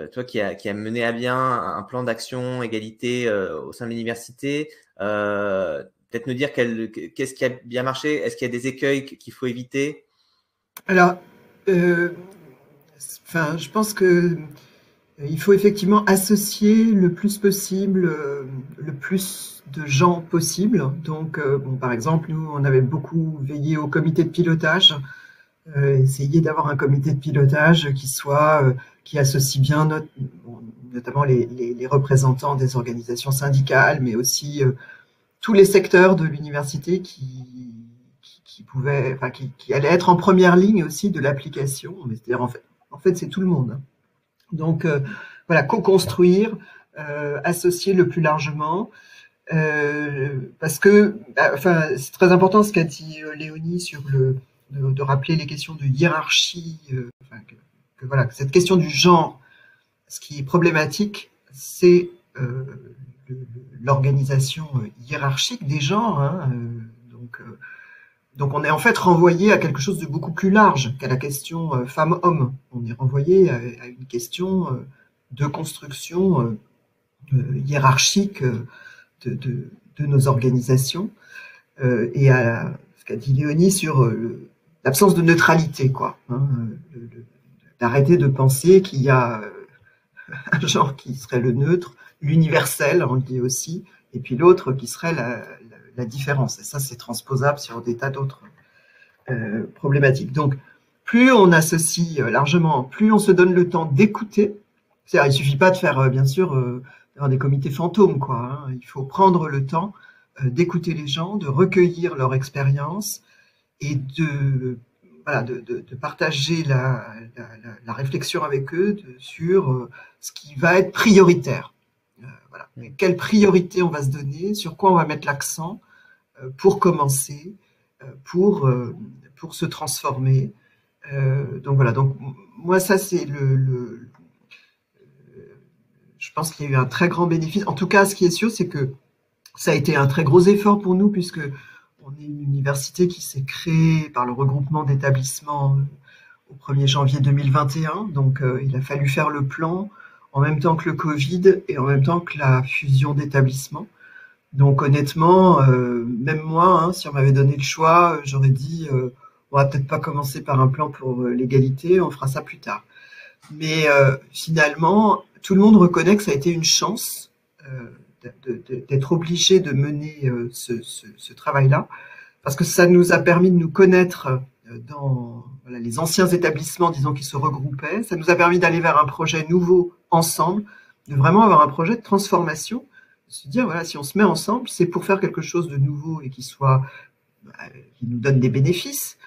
toi qui as mené à bien un plan d'action égalité au sein de l'université, peut-être nous dire qu'est-ce qui a bien marché? Est-ce qu'il y a des écueils qu'il faut éviter? Alors, je pense que il faut effectivement associer le plus possible, le plus de gens possible. Donc, par exemple, nous, on avait beaucoup veillé au comité de pilotage, essayer d'avoir un comité de pilotage qui associe bien notamment les représentants des organisations syndicales, mais aussi tous les secteurs de l'université qui allaient être en première ligne aussi de l'application. C'est-à-dire, en fait, c'est tout le monde. Donc, co-construire, associer le plus largement, parce que, c'est très important ce qu'a dit Léonie sur de rappeler les questions de hiérarchie, que cette question du genre, ce qui est problématique, c'est l'organisation hiérarchique des genres, hein, donc on est en fait renvoyé à quelque chose de beaucoup plus large qu'à la question femmes-hommes. On est renvoyé à une question de construction hiérarchique de nos organisations, et à ce qu'a dit Léonie sur l'absence de neutralité, quoi. Hein, d'arrêter de penser qu'il y a un genre qui serait le neutre, l'universel, on le dit aussi, et puis l'autre qui serait la différence. Et ça, c'est transposable sur des tas d'autres problématiques. Donc, plus on associe largement, plus on se donne le temps d'écouter. C'est-à-dire, il suffit pas de faire, bien sûr, d'avoir des comités fantômes, quoi. Hein. Il faut prendre le temps d'écouter les gens, de recueillir leur expérience et de partager la réflexion avec eux sur ce qui va être prioritaire. Quelle priorité on va se donner, sur quoi on va mettre l'accent pour commencer, pour se transformer. Donc voilà, donc moi ça c'est je pense qu'il y a eu un très grand bénéfice. En tout cas, ce qui est sûr, c'est que ça a été un très gros effort pour nous, puisque on est une université qui s'est créée par le regroupement d'établissements au 1er janvier 2021. Donc, il a fallu faire le plan en même temps que le Covid et en même temps que la fusion d'établissements. Donc, honnêtement, même moi, hein, si on m'avait donné le choix, j'aurais dit on va peut-être pas commencer par un plan pour l'égalité, on fera ça plus tard. Mais finalement, tout le monde reconnaît que ça a été une chance d'être obligé de mener ce travail-là, parce que ça nous a permis de nous connaître dans les anciens établissements, disons, qui se regroupaient. Ça nous a permis d'aller vers un projet nouveau ensemble, de vraiment avoir un projet de transformation, de se dire, voilà, si on se met ensemble, c'est pour faire quelque chose de nouveau et qui nous donne des bénéfices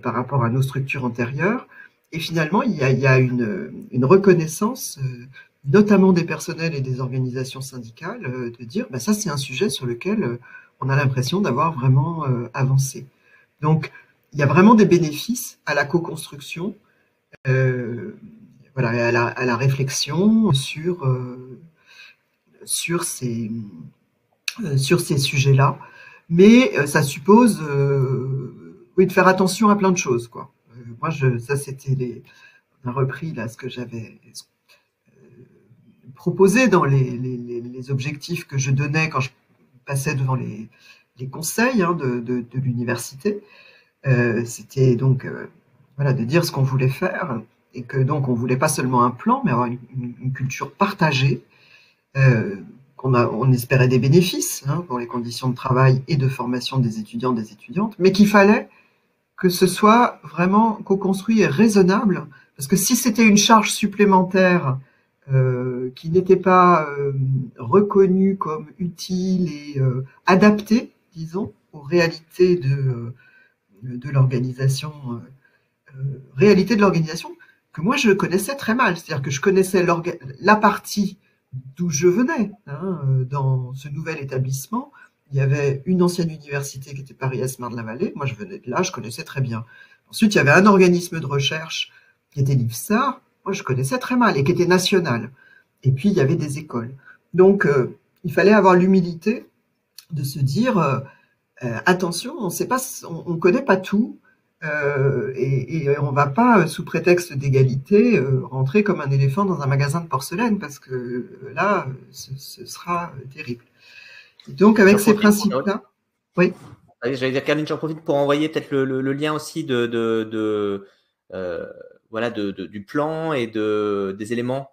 par rapport à nos structures antérieures. Et finalement, il y a une reconnaissance, notamment des personnels et des organisations syndicales, de dire ça c'est un sujet sur lequel on a l'impression d'avoir vraiment avancé. Donc il y a vraiment des bénéfices à la co-construction, à la réflexion sur ces sujets-là, mais ça suppose de faire attention à plein de choses, quoi. Moi, ça c'était on a repris là ce que j'avais proposé dans les objectifs que je donnais quand je passais devant les conseils de l'université. C'était donc de dire ce qu'on voulait faire, et que donc on voulait pas seulement un plan, mais avoir une culture partagée, on espérait des bénéfices pour les conditions de travail et de formation des étudiants, des étudiantes, mais qu'il fallait que ce soit vraiment co-construit et raisonnable, parce que si c'était une charge supplémentaire qui n'était pas reconnue comme utile et adaptée, disons, aux réalités de l'organisation, que moi je connaissais très mal. C'est-à-dire que je connaissais la partie d'où je venais dans ce nouvel établissement, il y avait une ancienne université qui était Paris-Est-Marne-la-Vallée. Moi, je venais de là, je connaissais très bien. Ensuite, il y avait un organisme de recherche qui était l'IFSA. Moi, je connaissais très mal et qui était national. Et puis, il y avait des écoles. Donc, il fallait avoir l'humilité de se dire attention, on ne connaît pas tout. Et on ne va pas, sous prétexte d'égalité, rentrer comme un éléphant dans un magasin de porcelaine, parce que là, ce sera terrible. Et donc, avec ces principes-là, oui. J'allais dire, Caroline, j'en profite pour envoyer peut-être le lien aussi voilà, du plan et des éléments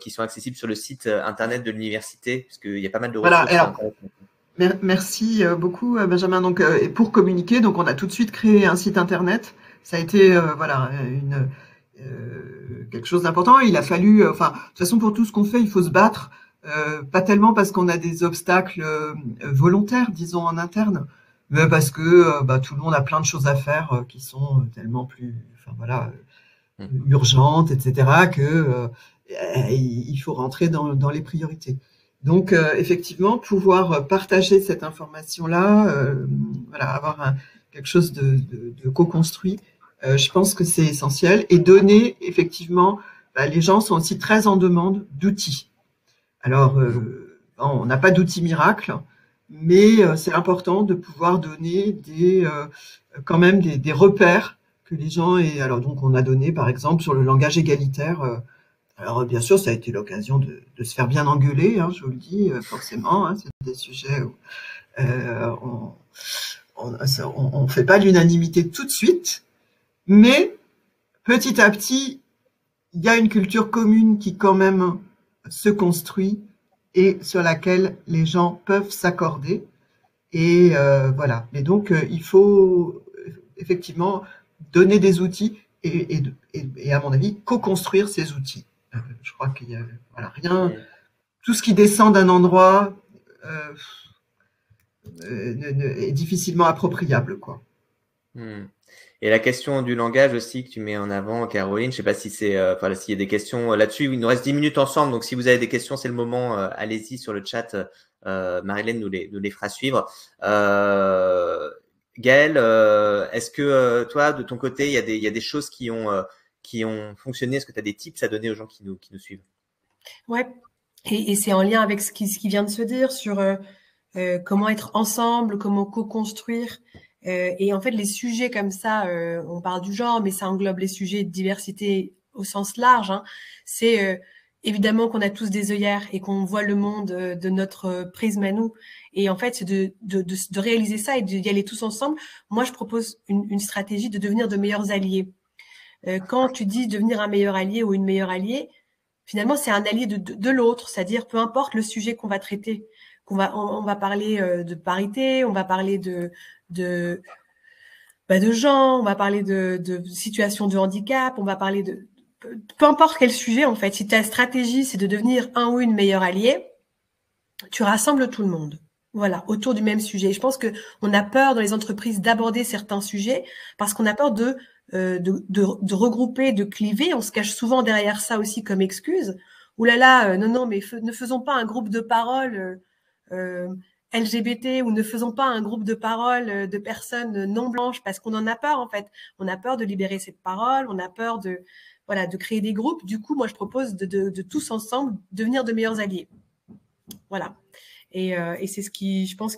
qui sont accessibles sur le site internet de l'université, parce qu'il y a pas mal de ressources. Voilà, alors, merci beaucoup, Benjamin. Donc, et pour communiquer, donc on a tout de suite créé un site internet. Ça a été voilà quelque chose d'important. Il a fallu, de toute façon, pour tout ce qu'on fait, il faut se battre. Pas tellement parce qu'on a des obstacles volontaires, disons en interne, mais parce que tout le monde a plein de choses à faire qui sont tellement plus, urgentes, etc., que il faut rentrer dans les priorités. Donc, effectivement, pouvoir partager cette information-là, avoir quelque chose de co-construit, je pense que c'est essentiel. Et donner, effectivement, les gens sont aussi très en demande d'outils. Alors, on n'a pas d'outils miracles, mais c'est important de pouvoir donner quand même des repères que les gens aient. Alors, donc, on a donné, par exemple, sur le langage égalitaire. Alors, bien sûr, ça a été l'occasion de se faire bien engueuler, je vous le dis, forcément. C'est des sujets où on fait pas l'unanimité tout de suite, mais petit à petit, il y a une culture commune qui quand même se construit et sur laquelle les gens peuvent s'accorder. Et voilà. Et donc, il faut effectivement donner des outils et à mon avis, co-construire ces outils. Je crois qu'il y a rien. Tout ce qui descend d'un endroit est difficilement appropriable, quoi. Et la question du langage aussi que tu mets en avant, Caroline, je sais pas si c'est, s'il y a des questions là-dessus. Il nous reste 10 minutes ensemble, donc si vous avez des questions, c'est le moment. Allez-y sur le chat. Marilène nous les fera suivre. Gaëlle, est-ce que toi, de ton côté, il y a des choses qui ont fonctionné? Est-ce que tu as des tips à donner aux gens qui nous suivent? Ouais, et c'est en lien avec ce qui vient de se dire sur comment être ensemble, comment co-construire. Et en fait, les sujets comme ça, on parle du genre, mais ça englobe les sujets de diversité au sens large. C'est évidemment qu'on a tous des œillères et qu'on voit le monde de notre prisme à nous. Et en fait, c'est de réaliser ça et d'y aller tous ensemble. Moi, je propose une stratégie de devenir de meilleurs alliés. Quand tu dis devenir un meilleur allié ou une meilleure alliée, finalement, c'est un allié de l'autre, c'est-à-dire peu importe le sujet qu'on va traiter. On va parler de parité, on va parler de genre, on va parler de situation de handicap, on va parler de peu importe quel sujet en fait. Si ta stratégie c'est de devenir un ou une meilleure alliée, tu rassembles tout le monde. Voilà, autour du même sujet. Je pense que on a peur dans les entreprises d'aborder certains sujets parce qu'on a peur de regrouper, de cliver. On se cache souvent derrière ça aussi comme excuse. Ouh là là, non, mais ne faisons pas un groupe de parole LGBT ou ne faisons pas un groupe de parole de personnes non blanches parce qu'on en a peur en fait. On a peur de libérer cette parole, on a peur de créer des groupes. Du coup, moi, je propose de tous ensemble devenir de meilleurs alliés. Voilà. Et c'est ce qui, je pense, ce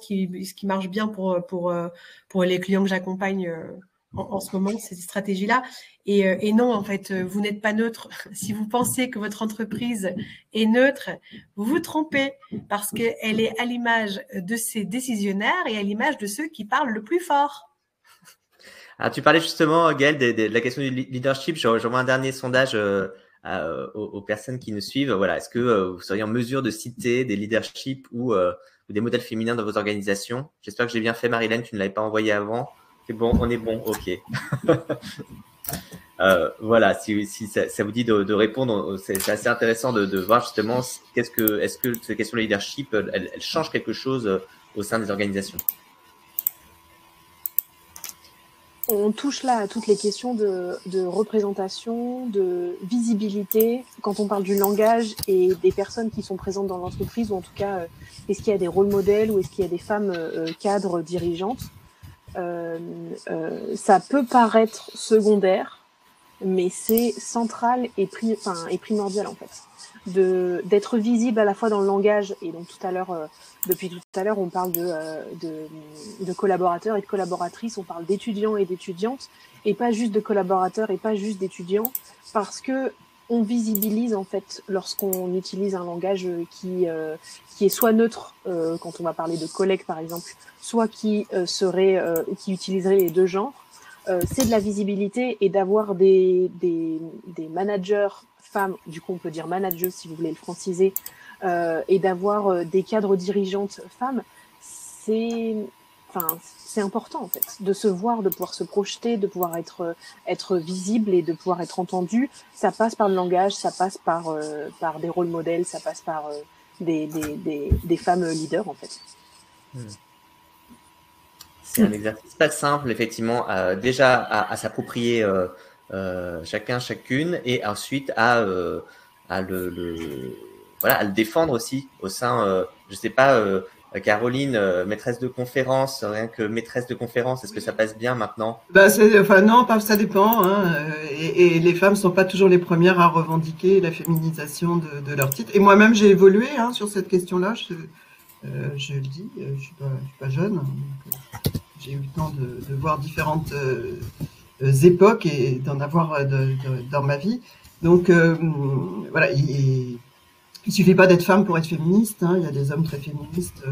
qui marche bien pour les clients que j'accompagne en ce moment, ces stratégies-là. Et non, en fait, vous n'êtes pas neutre. Si vous pensez que votre entreprise est neutre, vous vous trompez parce qu'elle est à l'image de ses décisionnaires et à l'image de ceux qui parlent le plus fort. Alors, tu parlais justement, Gaëlle, de la question du leadership. J'envoie un dernier sondage aux personnes qui nous suivent. Voilà, est-ce que vous seriez en mesure de citer des leaderships ou des modèles féminins dans vos organisations? J'espère que j'ai bien fait, Marilène, tu ne l'avais pas envoyé avant. C'est bon, on est bon, ok. Voilà, si ça vous dit de répondre, c'est assez intéressant de voir justement est-ce que cette question de leadership, elle change quelque chose au sein des organisations? On touche là à toutes les questions de représentation, de visibilité. Quand on parle du langage et des personnes qui sont présentes dans l'entreprise, ou en tout cas, est-ce qu'il y a des rôles modèles ou est-ce qu'il y a des femmes cadres dirigeantes, ça peut paraître secondaire, mais c'est central et primordial en fait. D'être visible à la fois dans le langage, et donc depuis tout à l'heure, on parle de collaborateurs et de collaboratrices, on parle d'étudiants et d'étudiantes, et pas juste de collaborateurs et pas juste d'étudiants, parce que on visibilise en fait lorsqu'on utilise un langage qui est soit neutre, quand on va parler de collègues par exemple, soit qui utiliserait les deux genres. C'est de la visibilité, et d'avoir des managers femmes, du coup on peut dire managers si vous voulez le franciser, et d'avoir des cadres dirigeantes femmes, c'est important en fait, de se voir, de pouvoir se projeter, de pouvoir être visible et de pouvoir être entendu. Ça passe par le langage, ça passe par des rôles modèles, ça passe par des femmes leaders en fait. C'est un exercice pas simple, effectivement, déjà à s'approprier chacune, et ensuite à le défendre aussi au sein, je sais pas, Caroline, maîtresse de conférence, rien que maîtresse de conférence, est-ce que ça passe bien maintenant? Non, ça dépend, hein, et les femmes sont pas toujours les premières à revendiquer la féminisation de leur titre. Et moi-même, j'ai évolué sur cette question-là. Je le dis, je suis pas jeune, donc, j'ai eu le temps de voir différentes époques et d'en avoir dans ma vie. Donc voilà, il suffit pas d'être femme pour être féministe. Il y a des hommes très féministes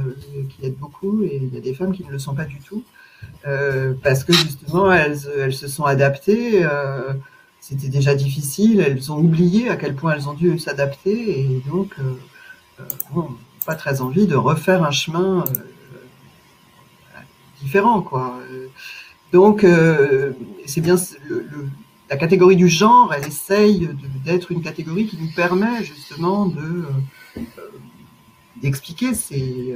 qui aident beaucoup, et il y a des femmes qui ne le sont pas du tout, parce que justement elles se sont adaptées. C'était déjà difficile, elles ont oublié à quel point elles ont dû s'adapter, et donc pas très envie de refaire un chemin différent, quoi. Donc c'est bien la catégorie du genre, elle essaye d'être une catégorie qui nous permet justement d'expliquer ces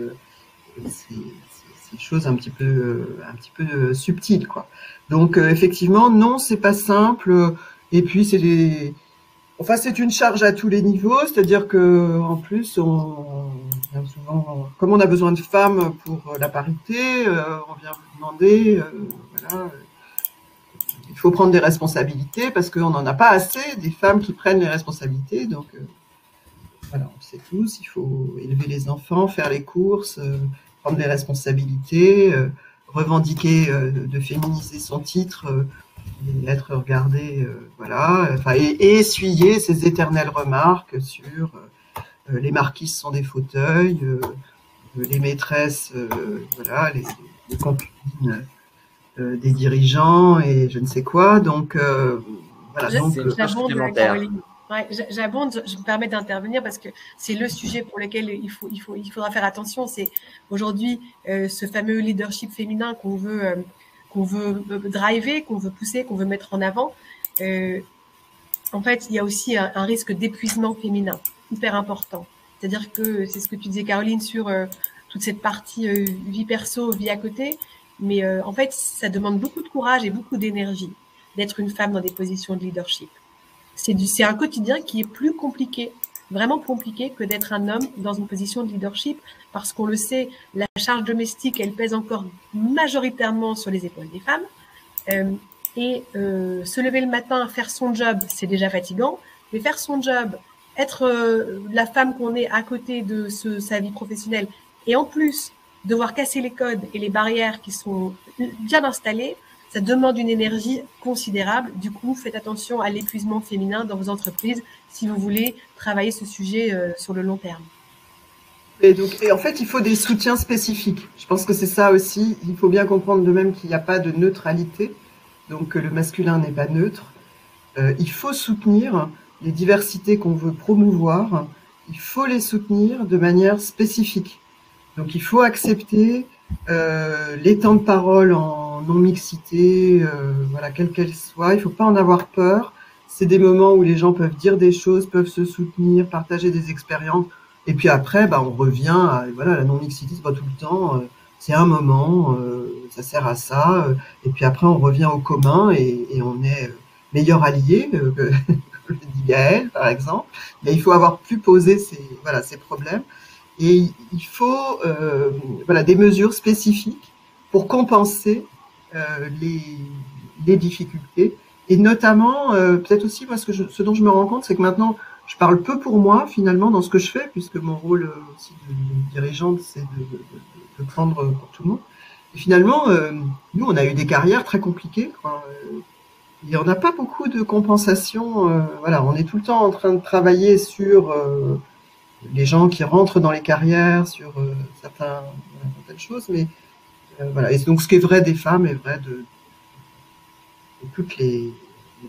choses un petit peu subtiles, quoi. Donc effectivement, non, c'est pas simple. Et puis c'est une charge à tous les niveaux, c'est-à-dire que en plus, souvent, comme on a besoin de femmes pour la parité, on vient vous demander, voilà, il faut prendre des responsabilités, parce qu'on n'en a pas assez des femmes qui prennent les responsabilités. Donc voilà, on le sait tous, il faut élever les enfants, faire les courses, prendre des responsabilités, revendiquer de féminiser son titre, et être regardé, voilà, et essuyer ces éternelles remarques sur les marquises sont des fauteuils, les maîtresses, voilà, les concubines des dirigeants, et je ne sais quoi. Donc voilà. J'abonde, je me permets d'intervenir parce que c'est le sujet pour lequel il faudra faire attention. C'est aujourd'hui ce fameux leadership féminin qu'on veut driver, qu'on veut pousser, qu'on veut mettre en avant. En fait, il y a aussi un risque d'épuisement féminin hyper important. C'est-à-dire que c'est ce que tu disais, Caroline, sur toute cette partie vie perso, vie à côté. Mais en fait, ça demande beaucoup de courage et beaucoup d'énergie d'être une femme dans des positions de leadership. C'est un quotidien qui est plus compliqué, vraiment compliqué, que d'être un homme dans une position de leadership, parce qu'on le sait, la charge domestique, elle pèse encore majoritairement sur les épaules des femmes. Se lever le matin, faire son job, c'est déjà fatigant, mais faire son job, être la femme qu'on est à côté de sa vie professionnelle, et en plus devoir casser les codes et les barrières qui sont bien installées, ça demande une énergie considérable. Du coup, faites attention à l'épuisement féminin dans vos entreprises si vous voulez travailler ce sujet sur le long terme. Et en fait, il faut des soutiens spécifiques. Je pense que c'est ça aussi. Il faut bien comprendre de même qu'il n'y a pas de neutralité, donc que le masculin n'est pas neutre. Il faut soutenir les diversités qu'on veut promouvoir. Il faut les soutenir de manière spécifique. Donc, il faut accepter les temps de parole en non-mixité, voilà, quelle qu'elle soit. Il ne faut pas en avoir peur. C'est des moments où les gens peuvent dire des choses, peuvent se soutenir, partager des expériences. Et puis après, on revient à la non-mixité, c'est pas tout le temps. c'est un moment, ça sert à ça, et puis après on revient au commun et on est meilleur allié que le dit Gaël, par exemple. Mais il faut avoir pu poser ces problèmes. Et il faut des mesures spécifiques pour compenser les difficultés. Et notamment, peut-être aussi, moi, ce dont je me rends compte, c'est que maintenant, je parle peu pour moi, finalement, dans ce que je fais, puisque mon rôle aussi de dirigeante, c'est de prendre pour tout le monde. Et finalement, nous, on a eu des carrières très compliquées, quoi. Il n'y en a pas beaucoup de compensation. On est tout le temps en train de travailler sur les gens qui rentrent dans les carrières, sur certaines choses, mais Et donc, ce qui est vrai des femmes est vrai de toutes les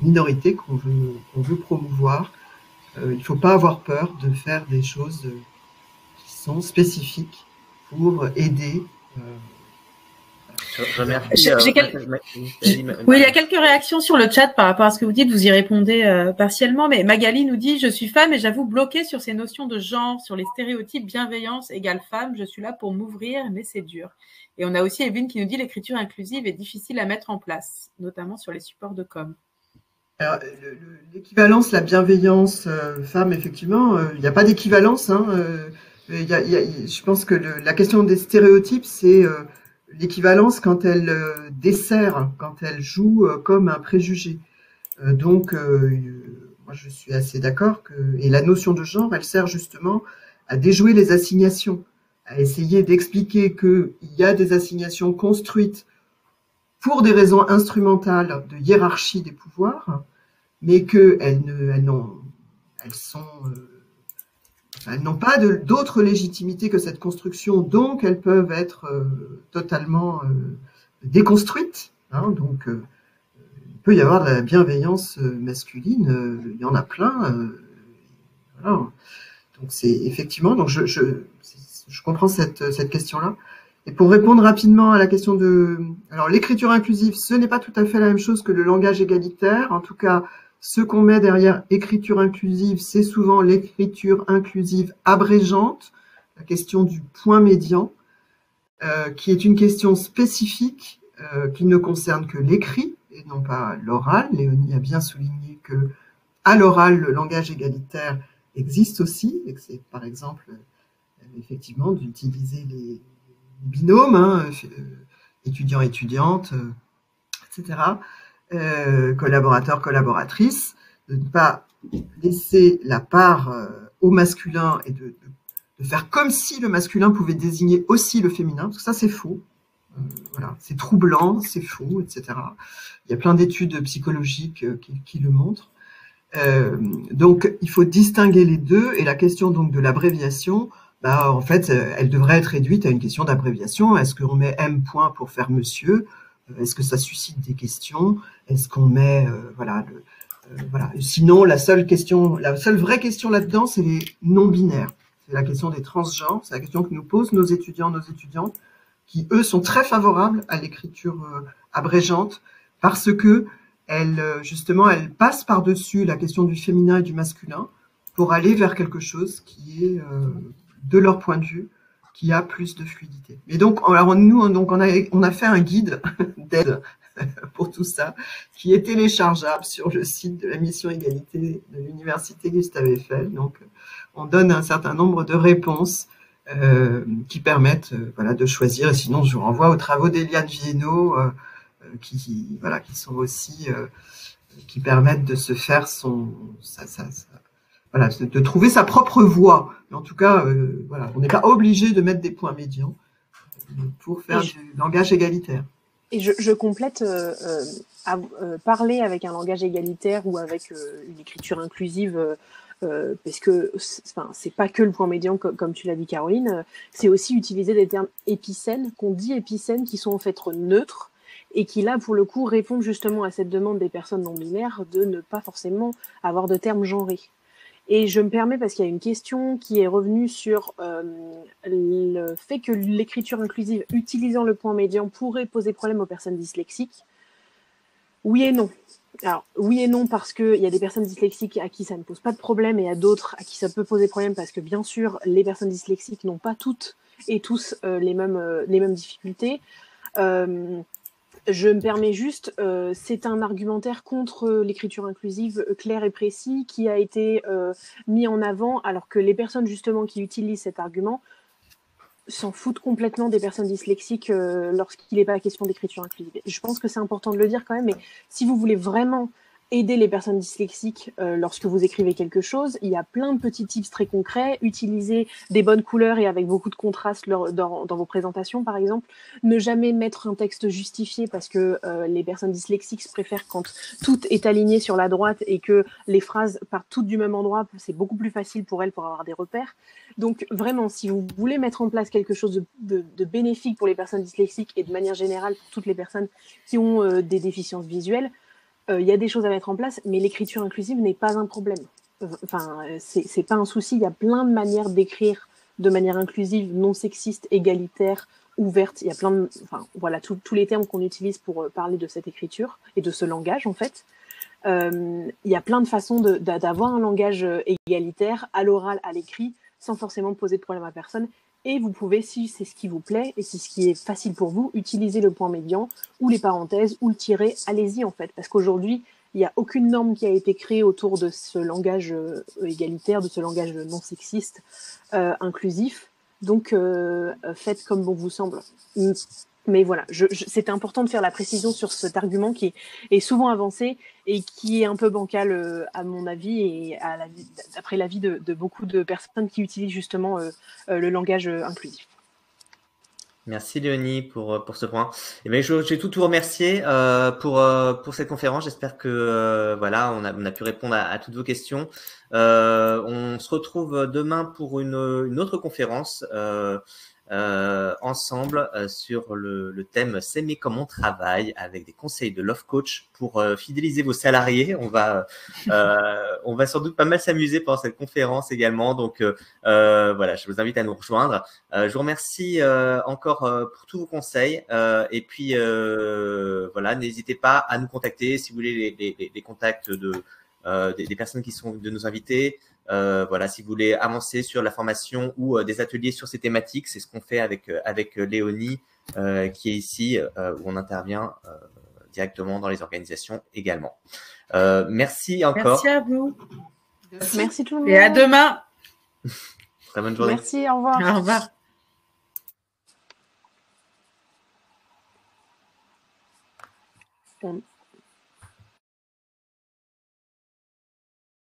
minorités qu'on veut promouvoir. Il ne faut pas avoir peur de faire des choses qui sont spécifiques pour aider. Oui, il y a quelques réactions sur le chat par rapport à ce que vous dites. Vous y répondez partiellement, mais Magali nous dit « Je suis femme et j'avoue bloquée sur ces notions de genre, sur les stéréotypes bienveillance égale femme. Je suis là pour m'ouvrir, mais c'est dur. » Et on a aussi Evelyne qui nous dit « L'écriture inclusive est difficile à mettre en place, notamment sur les supports de com. » Alors, l'équivalence, la bienveillance femme, effectivement, il n'y a pas d'équivalence. Je pense que la question des stéréotypes, c'est l'équivalence quand elle dessert, quand elle joue comme un préjugé. Moi, je suis assez d'accord et la notion de genre, elle sert justement à déjouer les assignations, à essayer d'expliquer qu'il y a des assignations construites pour des raisons instrumentales de hiérarchie des pouvoirs, mais qu'elles n'ont pas d'autre légitimité que cette construction, donc elles peuvent être totalement déconstruites. Donc, il peut y avoir de la bienveillance masculine, il y en a plein. Voilà. Donc, c'est effectivement, donc je comprends cette question-là. Et pour répondre rapidement à la question alors l'écriture inclusive, ce n'est pas tout à fait la même chose que le langage égalitaire. En tout cas, ce qu'on met derrière écriture inclusive, c'est souvent l'écriture inclusive abrégeante, la question du point médian, qui est une question spécifique qui ne concerne que l'écrit et non pas l'oral. Léonie a bien souligné que à l'oral, le langage égalitaire existe aussi, et que c'est par exemple effectivement d'utiliser les binômes, étudiant-étudiante, etc., collaborateur-collaboratrice, de ne pas laisser la part au masculin et de faire comme si le masculin pouvait désigner aussi le féminin, parce que ça c'est faux, c'est troublant, c'est faux, etc. Il y a plein d'études psychologiques qui le montrent. Donc il faut distinguer les deux, et la question donc de l'abréviation, en fait, elle devrait être réduite à une question d'abréviation. Est-ce qu'on met M point pour faire monsieur? Est-ce que ça suscite des questions? Est-ce qu'on met Sinon, la seule vraie question là-dedans, c'est les non-binaires. C'est la question des transgenres. C'est la question que nous posent nos étudiants, nos étudiantes, qui eux sont très favorables à l'écriture abrégeante parce que justement, elle passe par-dessus la question du féminin et du masculin pour aller vers quelque chose qui est de leur point de vue, qui a plus de fluidité. Et donc, alors nous, on a fait un guide d'aide pour tout ça, qui est téléchargeable sur le site de la mission égalité de l'université Gustave Eiffel. Donc, on donne un certain nombre de réponses qui permettent de choisir. Et sinon, je vous renvoie aux travaux d'Eliane Viennot, qui sont aussi qui permettent de se faire de trouver sa propre voie. Mais en tout cas, on n'est pas obligé de mettre des points médians pour faire du langage égalitaire. Et je complète, parler avec un langage égalitaire ou avec une écriture inclusive, parce que c'est pas que le point médian, comme tu l'as dit Caroline, c'est aussi utiliser des termes épicènes, qu'on dit épicènes, qui sont en fait neutres, et qui là, pour le coup, répondent justement à cette demande des personnes non-binaires de ne pas forcément avoir de termes genrés. Et je me permets, parce qu'il y a une question qui est revenue sur le fait que l'écriture inclusive utilisant le point médian pourrait poser problème aux personnes dyslexiques. Oui et non. Alors, oui et non, parce qu'il y a des personnes dyslexiques à qui ça ne pose pas de problème et à d'autres à qui ça peut poser problème parce que, bien sûr, les personnes dyslexiques n'ont pas toutes et tous les mêmes difficultés. Je me permets juste, c'est un argumentaire contre l'écriture inclusive clair et précis qui a été mis en avant, alors que les personnes justement qui utilisent cet argument s'en foutent complètement des personnes dyslexiques lorsqu'il n'est pas question d'écriture inclusive. Je pense que c'est important de le dire quand même, mais si vous voulez vraiment aider les personnes dyslexiques lorsque vous écrivez quelque chose, il y a plein de petits tips très concrets. Utilisez des bonnes couleurs et avec beaucoup de contraste dans vos présentations, par exemple. Ne jamais mettre un texte justifié parce que les personnes dyslexiques préfèrent quand tout est aligné sur la droite et que les phrases partent toutes du même endroit. C'est beaucoup plus facile pour elles pour avoir des repères. Donc vraiment, si vous voulez mettre en place quelque chose de bénéfique pour les personnes dyslexiques et de manière générale pour toutes les personnes qui ont des déficiences visuelles, il y a des choses à mettre en place, mais l'écriture inclusive n'est pas un problème. Enfin, c'est pas un souci. Il y a plein de manières d'écrire de manière inclusive, non sexiste, égalitaire, ouverte. Il y a plein de, enfin, voilà, tous les termes qu'on utilise pour parler de cette écriture et de ce langage, en fait. Il y a plein de façons d'avoir un langage égalitaire, à l'oral, à l'écrit, sans forcément poser de problème à personne. Et vous pouvez, si c'est ce qui vous plaît et si c'est ce qui est facile pour vous, utiliser le point médian ou les parenthèses ou le tiret. Allez-y en fait, parce qu'aujourd'hui, il n'y a aucune norme qui a été créée autour de ce langage égalitaire, de ce langage non sexiste, inclusif. Donc, faites comme bon vous semble. Mais voilà, c'était important de faire la précision sur cet argument qui est souvent avancé et qui est un peu bancal à mon avis et d'après l'avis de beaucoup de personnes qui utilisent justement le langage inclusif. Merci Léonie pour ce point. Et bien, je vais tout vous remercier pour cette conférence. J'espère que voilà, on a pu répondre à toutes vos questions. On se retrouve demain pour une autre conférence ensemble sur le thème s'aimer comme on travaille, avec des conseils de Love Coach pour fidéliser vos salariés. On va sans doute pas mal s'amuser pendant cette conférence également. Donc voilà, je vous invite à nous rejoindre. Je vous remercie encore pour tous vos conseils et puis voilà, n'hésitez pas à nous contacter si vous voulez les contacts des personnes qui sont de nos invités. Voilà, si vous voulez avancer sur la formation ou des ateliers sur ces thématiques, c'est ce qu'on fait avec Léonie qui est ici où on intervient directement dans les organisations également. Merci encore. Merci à vous. Merci tout le monde. Et à demain. Très bonne journée. Merci, au revoir. Au revoir. On